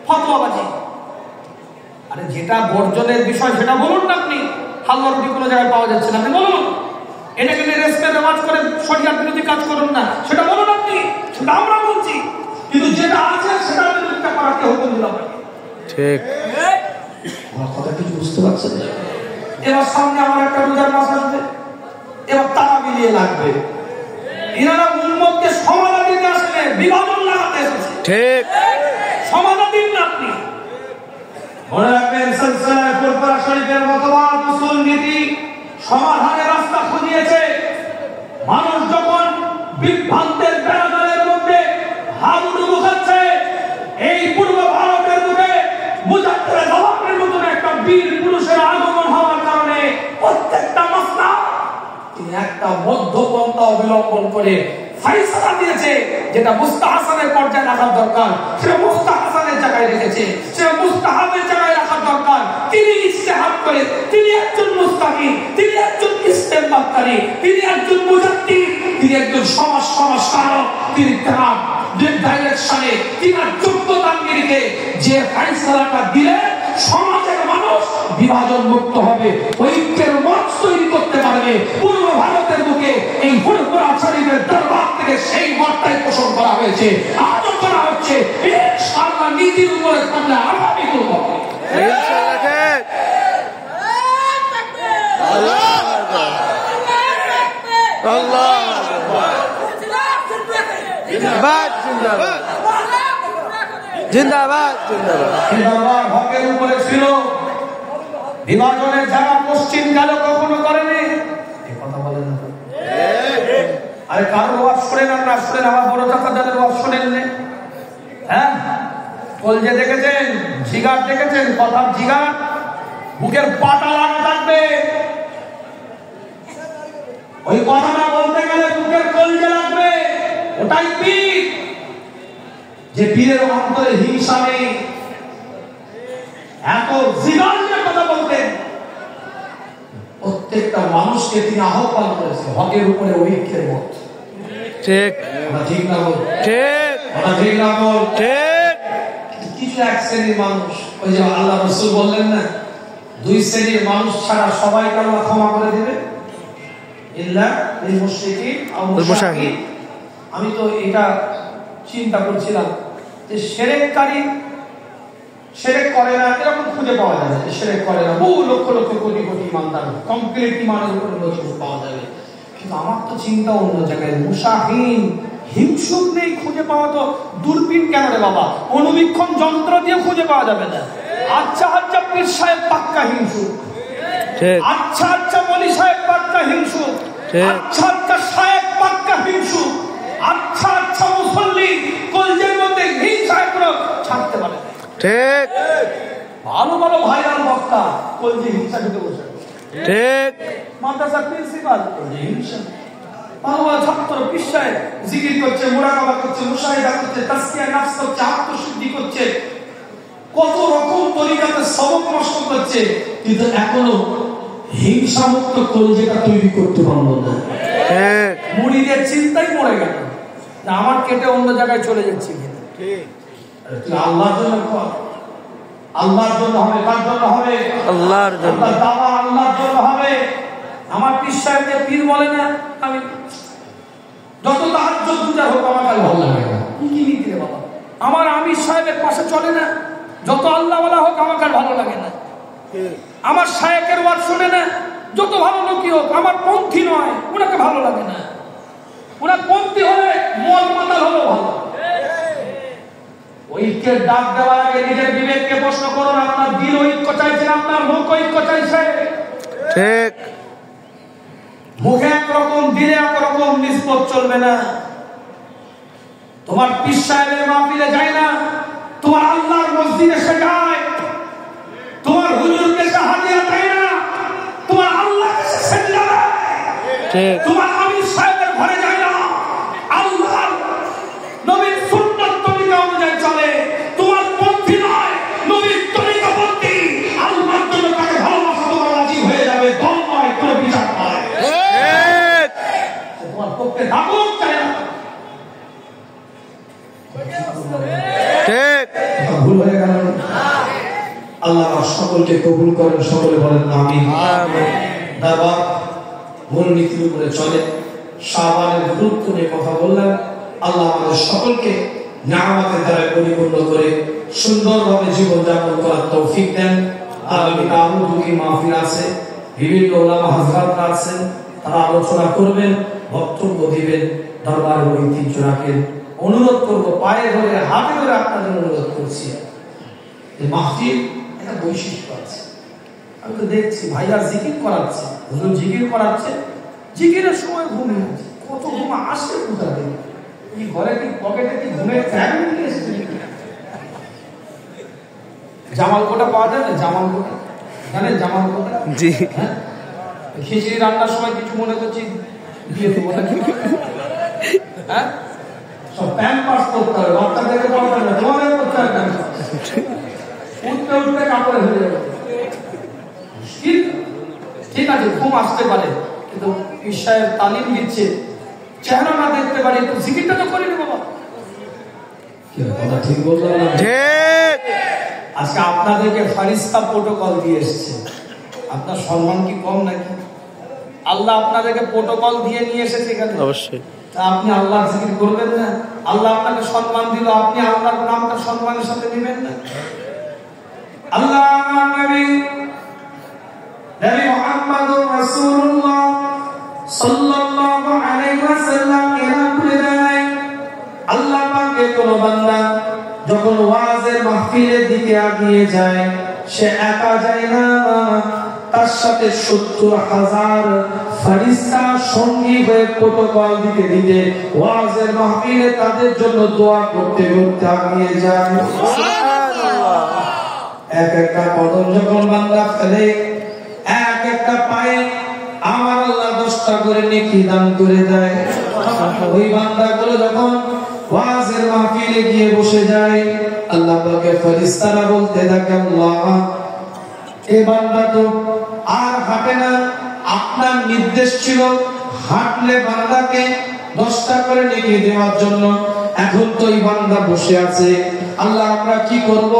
ফতোয়াবাজি। আরে যেটা বর্জনের বিষয় সেটা বলুন না আপনি। হাল্লার রুটি কোনো জায়গায় পাওয়া যাচ্ছে না, আপনি বলুন। এটাকে রেস্পেক্ট রেওয়াজ করে শরিয়াত বিরোধী কাজ করুন না, সেটা বলুন আপনি, সেটা আমরা বলছি। কিন্তু যেটা আছে সেটা বিরোধিতা করাকে হুকুম দিলাম। ঠিক, আমার কথা কিছু বুঝতে পারছেন? এবার সামনে আমার একটা রোজার মাস আসবে, এবার তারা মিলিয়ে লাগবে। এনারা উম্মতকে সমাধান দিতে আসলে বিভাজন লাগাতে এসেছে। ঠিক, সমাধান দিন না আপনি। মনে রাখবেন, সিলসিলায়ে ফুরফুরা শরীফের মতবাদ, উসুল, নীতি সমাধানের রাস্তা খুঁজিয়েছে। মানুষ যখন বিভ্রান্তের বেড়াজালের মধ্যে হাবুডুবু খাচ্ছে, এই পূর্ব ভারতের বুকে মুজাদ্দেদ জামানের মতন একটা বীর পুরুষের আগমন হওয়ার কারণে প্রত্যেকটা মাসলা তিনি একটা মধ্যপন্থা অবলম্বন করে ফাইসালা দিয়েছে। যেটা মুস্তাহাসানের পর্যায়ে রাখার দরকার সেটা মুস্তাহাসানের জায়গায় রেখেছে, সেটা মুস্তাহাবের জায়গায় রাখার দরকার। তিনি ইজতিহাদ করে, তিনি একজন মুস্তাহিদ, তিনি একজন ইস্তেমবাদকারী, তিনি একজন মুজাদ্দিদ, তিনি একজন সমাজ সংস্কারক, তিনি তার ডাইরেকশনে, তিনার যোগ্যতা নিরিখে যে ফাইসালাটা দিলে সমাজের মানুষ বিভাজন মুক্ত হবে, ঐক্যের মঞ্চ তৈরি করতে পারবে। পূর্ব ভারতের বুকে এই ফুরফুরা শরীফের দরবার থেকে সেই মতটাই পোষণ করা হয়েছে, আজও করা হচ্ছে। ইনশাআল্লাহ নীতির উপরে থাকলে আগামী করব ইনশাআল্লাহ। আল্লাহ জিন্দাবাদ, জিন্দাবাদ, জিন্দাবাদ, জিন্দাবাদ। হকের উপরে ছিল, বিভাজনের যারা পশ্চিম গেল কখনো করেনি। কথা বলেন না, আরে কারোর ওয়াজ শোনেন আর না শোনেন, আমার বড় চাচাদের ওয়াজ শোনেন না? হ্যাঁ, কলজে দেখেছেন, জিগার দেখেছেন, কথার জিগার, বুকের পাটা লাগা থাকবে। ওই কথাটা বলতে গেলে বুকের কলজে লাগবে, ওটাই পীর। যে পীরের অন্তরে হিংসা নেই, এত জিগার নিয়ে কথা বলতেন। প্রত্যেকটা মানুষকে তিনি আহ্বান করেছে হকের উপরে ঐক্যের মত। ঠিক, ঠিক না বল? ঠিক, ঠিক না বল? ঠিক। কিছু এক শ্রেণীর মানুষ, ওই যে আল্লাহ রাসূল বললেন না, দুই শ্রেণীর মানুষ ছাড়া সবাইকে আল্লাহ ক্ষমা করে দিবে, ইল্লা লিল মুশরিকিন আও মুশাহিদ। আমি তো এটা চিন্তা করছিলাম যে শিরককারী শিরক করে না এরকম খুঁজে পাওয়া যাবে, শিরক করে না বহু লক্ষ লক্ষ কোটি কোটি ইমানদার কমপ্লিট ইমানের উপরে নজর পাওয়া যাবে। কিন্তু আমার তো চিন্তা অন্য জায়গায়, মুশাহিন হিংসুক নেই খুঁজে পাওয়া তো দূরবীন কেন রে বাবা, অনুবীক্ষণ যন্ত্র দিয়ে খুঁজে পাওয়া যাবে না। আচ্ছা আচ্ছা পীর সাহেব পাক্কা হিংসুক, আচ্ছা আচ্ছা মলি সাহেব পাক্কা হিংসুক, আচ্ছা আচ্ছা সাহেব পাক্কা হিংসুক, আচ্ছা আচ্ছা মুসল্লি কলজের মধ্যে হিংসা করে ছাড়তে পারে। ঠিক, ভালো ভালো ভাইরাল বক্তা কলজে হিংসা দিতে বসে। ঠিক, মাদ্রাসার প্রিন্সিপাল কলজে হিংসা, ভালো ভালো ছাত্র পিসায় জিকির করছে, মুরাকাবা করছে, মুশাহিদা করছে, তাসকিয়া নফস করছে, আত্মশুদ্ধি করছে, কত রকম তরিকাতে সবক নষ্ট করছে, কিন্তু এখনো হিংসা মুক্ত কলজেটা তৈরি করতে পারলো না। ঠিক, মুড়িদের চিন্তাই মরে গেল, আমার কেটে অন্য জায়গায় চলে যাচ্ছে। আল্লাহর জন্য কর, আল্লাহর জন্য হবে, কার জন্য হবে? আল্লাহর জন্য। দাওয়া আল্লাহর জন্য হবে। আমার পীর সাহেবকে পীর বলে না, আমি যত তাহাজ্জুদ গুজার হোক আমার কাছে ভালো লাগে না। কি নীতি রে বাবা, আমার আমির সাহেবের পাশে চলে না, যত আল্লাহওয়ালা হোক আমার কাছে ভালো লাগে না। আমার শায়েখের ওয়াজ শুনে না, যত ভালো লোকই হোক আমার পন্থী নয়, ওনাকে ভালো লাগে না। ওনার পন্থী হলে মল মাতাল হলো ভালো। ঐক্যের ডাক দেওয়ার আগে নিজের বিবেককে প্রশ্ন করুন, আপনার দিল ঐক্য চাইছেন, আপনার মুখ ঐক্য চাইছে? ঠিক মুখে একরকম দিলে একরকম নিষ্পত চলবে না। তোমার পীর সাহেবের মাহফিলে যায় না, তোমার আল্লাহর মসজিদে সে যায়। তোমার হুজুরকে সে হাদিয়া দেয় না, তোমার আল্লাহকে সে সেজদা দেয়। ঠিক তোমার আমির সাহেবের ঘরে যায় না, আল্লাহর নবীর সুন্নাত তরিকা অনুযায়ী চলে। তোমার পন্থী নয়, নবীর তরিকা পন্থী। আল্লাহর জন্য তাকে ভালোবাসা তোমার রাজি হয়ে যাবে, দল নয়, কোনো বিচার নয়। ঠিক তোমার পক্ষে দাবক চায় না। ঠিক ভুল হয়ে গেল। আল্লাহ সকলকে কবুল করেন, সকলে বলেন আমিন। বাবা মূলনীতির উপরে চলে, শাবানের গুরুত্ব নিয়ে কথা বললাম। আল্লাহ আমাদের সকলকে নিয়ামতের দ্বারা পরিপূর্ণ করে সুন্দরভাবে জীবনযাপন করার তৌফিক দেন। আগামীতে আরো দুটি মাহফিল আছে, বিভিন্ন ওলামা হাজরাতরা আছেন, তারা আলোচনা করবেন, বক্তব্য দিবেন, দরবার ঐতিহ্য রাখেন। অনুরোধ করবো, পায়ে ধরে হাতে ধরে আপনাদের অনুরোধ করছি, মাহফিল একটা বৈশিষ্ট্য আছে। আমি তো দেখছি ভাইয়া জিকির করাচ্ছে, হুজুর জিকির করাচ্ছে, জিকিরের সময় ঘুমিয়ে আছে। কত ঘুম আসে কোথা থেকে? এই ঘরে কি পকেটে কি ঘুমের ট্যাগ নিয়ে এসেছে? জামাল কোটা পাওয়া যায় না? জামাল কোটা জানেন? জামাল কোটা জি হ্যাঁ, খিচুড়ি রান্নার সময় কিছু মনে করছি দিয়ে দেবো নাকি? হ্যাঁ, সব প্যাম্পার্স করতে হবে, বাচ্চাদেরকে পড়াতে হবে, তোমাদের করতে হবে। উঠতে উঠতে কাপড়ে হয়ে যাবে। ঠিক আছে, ঘুম আসতে পারে, কিন্তু ঈশ্বরের তালিম দিচ্ছে, চেহারা না দেখতে পারি, একটু জিকিরটা তো করি না বাবা। ঠিক বললাম না? ঠিক আজকে আপনাদেরকে ফারিস্তা প্রোটোকল দিয়ে এসছে, আপনার সম্মান কি কম নাকি? আল্লাহ আপনাদেরকে প্রোটোকল দিয়ে নিয়ে এসেছে এখানে, অবশ্যই। তা আপনি আল্লাহ জিকির করবেন না? আল্লাহ আপনাকে সম্মান দিল, আপনি আল্লাহর নামটা সম্মানের সাথে নেবেন না? আল্লাহ নবী মুহাম্মদুর রাসূলুল্লাহ সাল্লাল্লাহু আলাইহি ওয়াসাল্লাম এলান করে দেয়, আল্লাহ পাকে কোন বান্দা যখন ওয়াজের মাহফিলের দিকে এগিয়ে যায়, সে একা যায় না, তার সাথে ৭০,০০০ ফেরেশতা সঙ্গী হয়ে প্রোটোকল দিতে দিতে ওয়াজের মাহফিলে তাদের জন্য দোয়া করতে করতে এগিয়ে যায়। সুবহানাল্লাহ। এক একটা কদম যখন বান্দা ফেলে, এক একটা পায়ে আমার আল্লাহ 10টা করে নেকি দান করে দেয়। ওই বান্দাগুলো যখন ওয়াজের মাহফিলে গিয়ে বসে যায়, আল্লাহ পাকের ফেরেশতারা বলতে থাকে, আল্লাহ এই বান্দা তো আর হাঁটে না, আপনার নির্দেশ ছিল হাঁটলে বান্দাকে 10টা করে নেকি দেওয়ার জন্য, এখন তো এই বান্দা বসে আছে, আল্লাহ আমরা কি করব?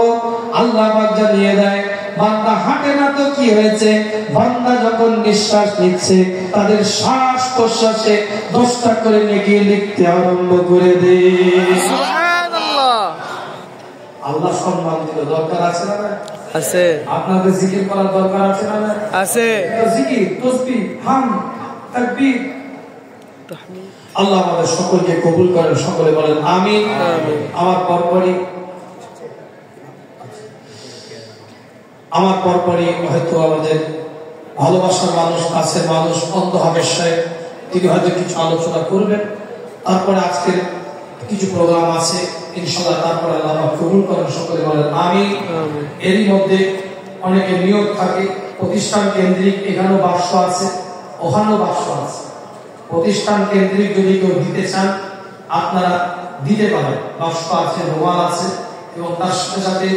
আল্লাহ পাক জানিয়ে দেয়, বান্দা হাঁটে না তো কি হয়েছে, বান্দা যখন নিঃশ্বাস নিচ্ছে তাদের শ্বাস প্রশ্বাসে 10টা করে নেকি লিখতে আরম্ভ করে দেয়। সুবহানাল্লাহ। আল্লাহ সম্মান দিল, দরকার আছে না? আছে আপনাদের জিকির করার দরকার আছে না? আছে জিকির, তাসবিহ, হামদ, তাকবীর। আল্লাহ আমাদের সকলকে কবুল করেন, সকলে বলেন আমিন। আমার পরপরই হয়তো আমাদের ভালোবাসার মানুষ, কাছের মানুষ অন্ধ হাবেশ সাহেব, তিনি হয়তো কিছু আলোচনা করবেন, তারপরে আজকের কিছু প্রোগ্রাম আছে ইনশাআল্লাহ, তারপরে আল্লাহ কবুল করেন, সকলে বলেন আমিন। এরই মধ্যে অনেকে নিয়োগ থাকে প্রতিষ্ঠান কেন্দ্রিক, এখানেও বাক্স আছে, ওখানেও বাক্স আছে। প্রতিষ্ঠান কেন্দ্রিক যদি কেউ দিতে চান আপনারা দিতে পারেন, বাক্স আছে, রুমাল আছে, এবং তার সাথে সাথে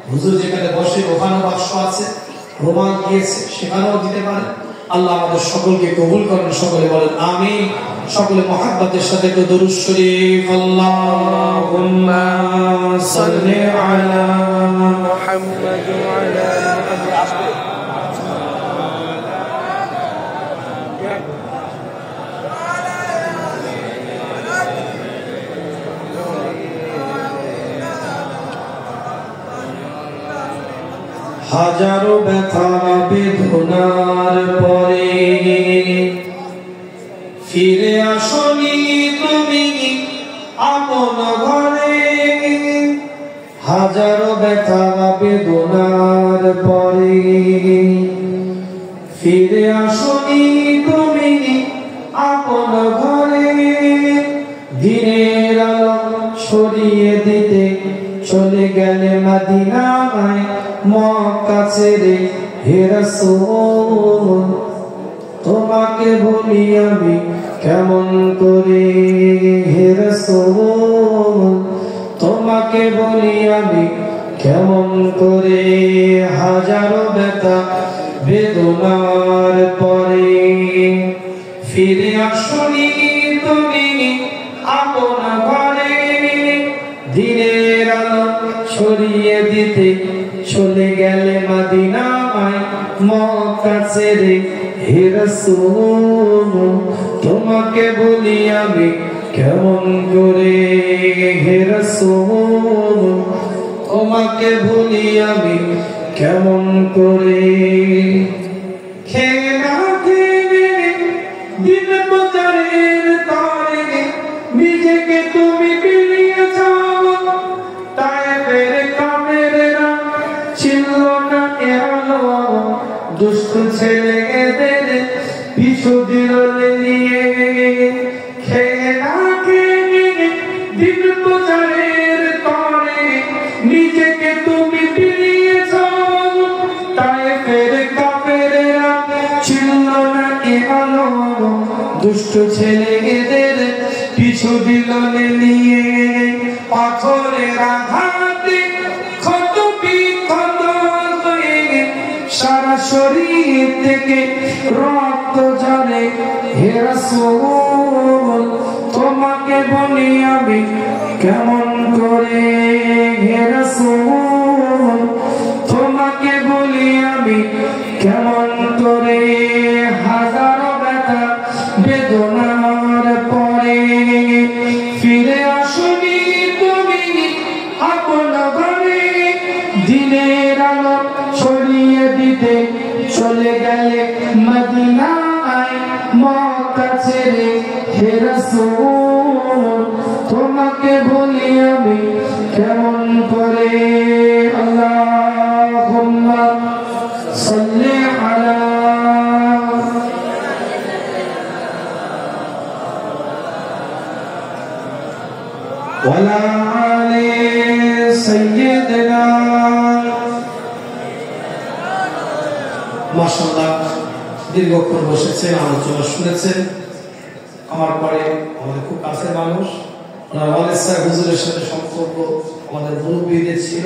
হুজুর যেখানে বসে ওখানেও বাক্স আছে, রুমাল গিয়েছে, সেখানেও দিতে পারেন। আল্লাহ আমাদের সকলকে কবুল করেন, সকলে বলেন আমিন। সকলে মহাব্বতের সাথে একটু দরুদ শরীফ, আল্লাহুম্মা সাল্লি আলা মুহাম্মাদ ওয়া আলা হাজারো ব্যথা বেদনার পরে ফিরে আসনি তুমি আপন ঘরে, হাজারো ব্যথা বেদনার পরে ফিরে আসনি তুমি আপন ঘরে, দিনের আলো ছড়িয়ে দিতে চলে গেলে মদিনায় মক্কা ছেড়ে হে রাসূল। তোমাকে ভুলি আমি কেমন করে হে রাসূল, তোমাকে বলি আমি কেমন করে, হাজারো ব্যথা বেদনার পরে। ফিরে আসনি তুমি আপন ঘরে, দিনের আলো ছড়িয়ে দিতে চলে গেলে মদিনায় মক্কা ছেড়ে হে রাসূল। তোমাকে বলি আমি কেমন করে হে রাসূল, তোমাকে ভুলি আমি কেমন করে। খেয়ে না খেয়ে দিন প্রচারের তারে নিজেকে তুমি বিলিয়ে যাও, তায়েফের কাফেররা ছিল না এলো, দুষ্ট ছেলেদের পিছু দিল নিয়ে। খেয়ে না খেয়ে দিন প্রচারের তারে নিজেকে তুমি বিলিয়ে যাও, তায়েফের কাফেররা ছিল না এলো, দুষ্ট ছেলেদের পিছু দিল নিয়ে। পাথরের আঘাতে ক্ষত বিক্ষত হয়ে সারা শরীর থেকে রক্ত ঝরে হে রাসূল। তোমাকে বলি আমি কেমন করে হে রাসূল, তোমাকে বলি আমি কেমন করে, হাজারো ব্যথা বেদনার পরে। ফিরে আসনি তুমি আপন ঘরে, দিনের আলো ছড়িয়ে দিতে চলে গেলে মদিনায় মক্কা ছেড়ে হে রাসূল। তোমাকে বলি আমি কেমন করে, আল্লাহুম্মা সাল্লি আলা ওয়ালা আলি সাইয়্যিদিনা। মাশাআল্লাহ, দীর্ঘক্ষণ বসেছেন, আলোচনা শুনেছেন। আমার পরে আমাদের খুব কাছের মানুষ, ওনার ওয়ালিদ সাহেব হুজুরের সাথে সম্পর্ক আমাদের মুরব্বীদের ছিল,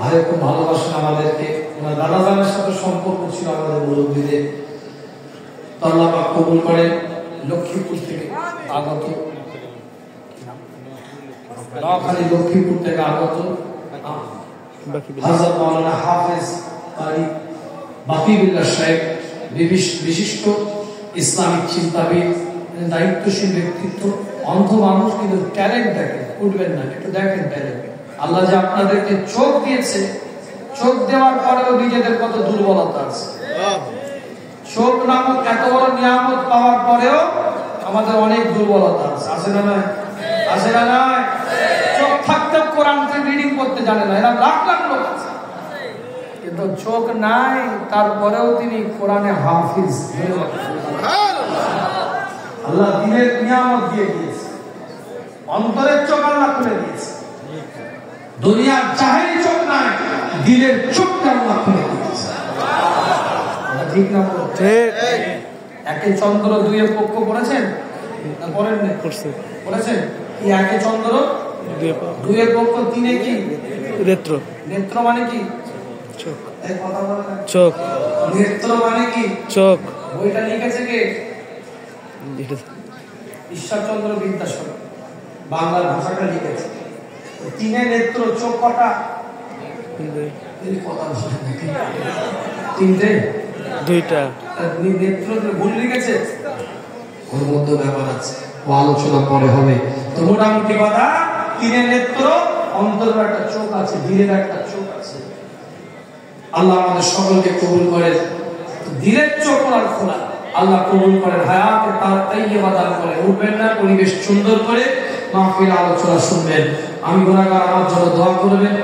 আরে খুব ভালোবাসেন আমাদেরকে। ওনার দাদা জানের সাথে সম্পর্ক ছিল আমাদের মুরব্বীদের। আল্লাহ পাক কবুল করেন। লক্ষ্মীপুর থেকে আগত, নোয়াখালী লক্ষ্মীপুর থেকে আগত হযরত মাওলানা হাফেজ বাকিবুল্লাহ সাহেব, বিশিষ্ট ইসলামিক চিন্তাবিদ, দায়িত্বশীল ব্যক্তিত্ব, অন্ধ মানুষ কিন্তু ট্যালেন্ট দেখেন, উঠবেন না, একটু দেখেন ট্যালেন্ট। আল্লাহ যে আপনাদেরকে চোখ দিয়েছে, চোখ দেওয়ার পরেও নিজেদের কত দুর্বলতা আছে। চোখ নামক এত বড় নিয়ামত পাওয়ার পরেও আমাদের অনেক দুর্বলতা আছে, আছে না নয়? আছে না নয়? চোখ থাকতেও কোরআন রিডিং করতে জানে না, এরা লাখ লাখ লোক আছে, কিন্তু চোখ নাই, তারপরেও তিনি কোরআনে হাফিজ। আল্লাহ দিনের নিয়ামত দিয়ে দিয়েছে, অন্তরের চোখ আল্লাহ খুলে দিয়েছে। দুনিয়ার জাহেরি চোখ নাই, দিলের চোখটা আল্লাহ খুলে দিয়েছে। ঠিক না? একে চন্দ্র দুইয়ের পক্ষ পড়েছেন না পড়েন না? পড়েছেন কি? একে চন্দ্র দুইয়ের পক্ষ, তিনে কি? নেত্র। নেত্র মানে কি? চোখ। এই কথা বলে না? চোখ। নেত্র মানে কি? চোখ। বইটা লিখেছে কে? ঈশ্বরচন্দ্র বিদ্যাসাগর, বাংলার ভাষাটা লিখেছে। তিনে নেত্র, চোখ কটা? কথা বলে নাকি? তিনটে, দুইটা। নেত্র ভুল লিখেছে, ওর মধ্যে ব্যাপার আছে, ও আলোচনা পরে হবে। তো মোটামুটি কথা, তিনে নেত্র, অন্তরের একটা চোখ আছে, দিলের একটা চোখ আছে। আল্লাহ আমাদের সকলকে কবুল করেন। দিলের চোখ আর খোলা, আল্লাহ কবুল করেন, হায়াতে তার তাইয়্যিবা দান করেন। উঠবেন না, পরিবেশ সুন্দর করে মাহফিল আলোচনা শুনবেন। আমি গুনাহগার, আমার জন্য দোয়া করবেন।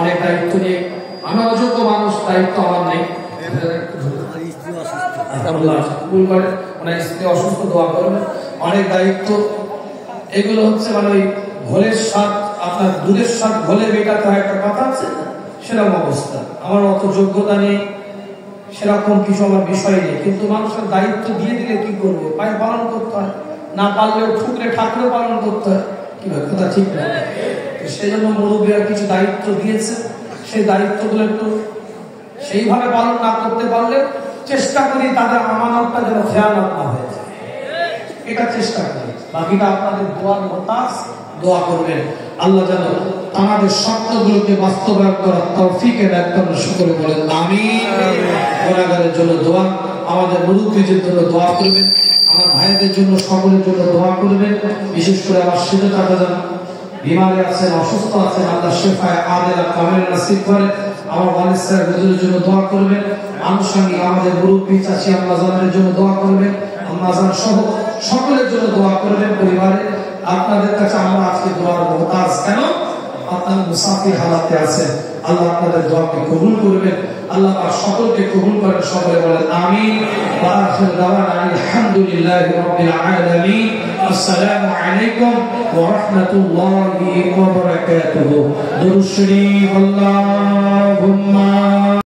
অনেক দায়িত্ব নিয়ে, আমি অযোগ্য মানুষ, দায়িত্ব আমার নেই। আল্লাহ কবুল করে। ওনার স্ত্রী অসুস্থ, দোয়া করবেন। অনেক দায়িত্ব, এগুলো হচ্ছে মানে ওই ঘোলের স্বাদ, আপনার দুধের স্বাদ ঘোলে মেটাতে হয়, একটা কথা আছে, সেরকম অবস্থা। আমার অত যোগ্যতা নেই, সেরকম কিছু আমার বিষয় নেই, কিন্তু মানুষের দায়িত্ব দিয়ে দিলে কি করবো, পায়ে পালন করতে হয়, না পারলেও ঠুকরে ঠাকুরে পালন করতে হয়, কি কথা ঠিক না? সেই জন্য মুরব্বীরা কিছু দায়িত্ব দিয়েছে, সেই দায়িত্বগুলো একটু সেইভাবে পালন না করতে পারলে চেষ্টা করি তাদের আমানতটা যেন খেয়ানত না হয়ে যায়, এটা চেষ্টা করি। বাকিটা আপনাদের দোয়ার মতাজ, দোয়া করবেন আল্লাহ যেন আমাদের স্বপ্নগুলোকে বাস্তবায়ন করার তৌফিকের একদম শুকরে বলেন আমিন। গুনাহগারের জন্য দোয়া, আমাদের মুরব্বীদের জন্য দোয়া করবেন, আমার ভাইদের জন্য, সকলের জন্য দোয়া করবেন। বিশেষ করে আমার শিশু চাচা বিমারে আছেন, অসুস্থ আছেন, আল্লাহ শেফায়ে আদেলা কামেল নসিব করে। আমার ওয়ালিদ স্যার হুজুরের জন্য দোয়া করবেন। আনুষঙ্গিক আমাদের মুরব্বী চাচি আম্মাজানের জন্য দোয়া করবেন, আম্মাজান সহ সকলের জন্য দোয়া করবেন। পরিবারে আপনাদের কাছে আমরা আজকে দোয়ার মুহতাজ, কেন? আপনারা মুসাফির হালাতে আছেন, আল্লাহ আপনাদের দোয়াকে কবুল করবেন, আল্লাহ পাক সকলকে কবুল করেন। সকলে বলেন আমিন। ওয়া আখিরু দাওয়ানা আলহামদুলিল্লাহি রাব্বিল আলামিন। আসসালামু আলাইকুম ওয়া রাহমাতুল্লাহি ওয়া বারাকাতুহু। দুরূদ শরীফ। আল্লাহুম্মা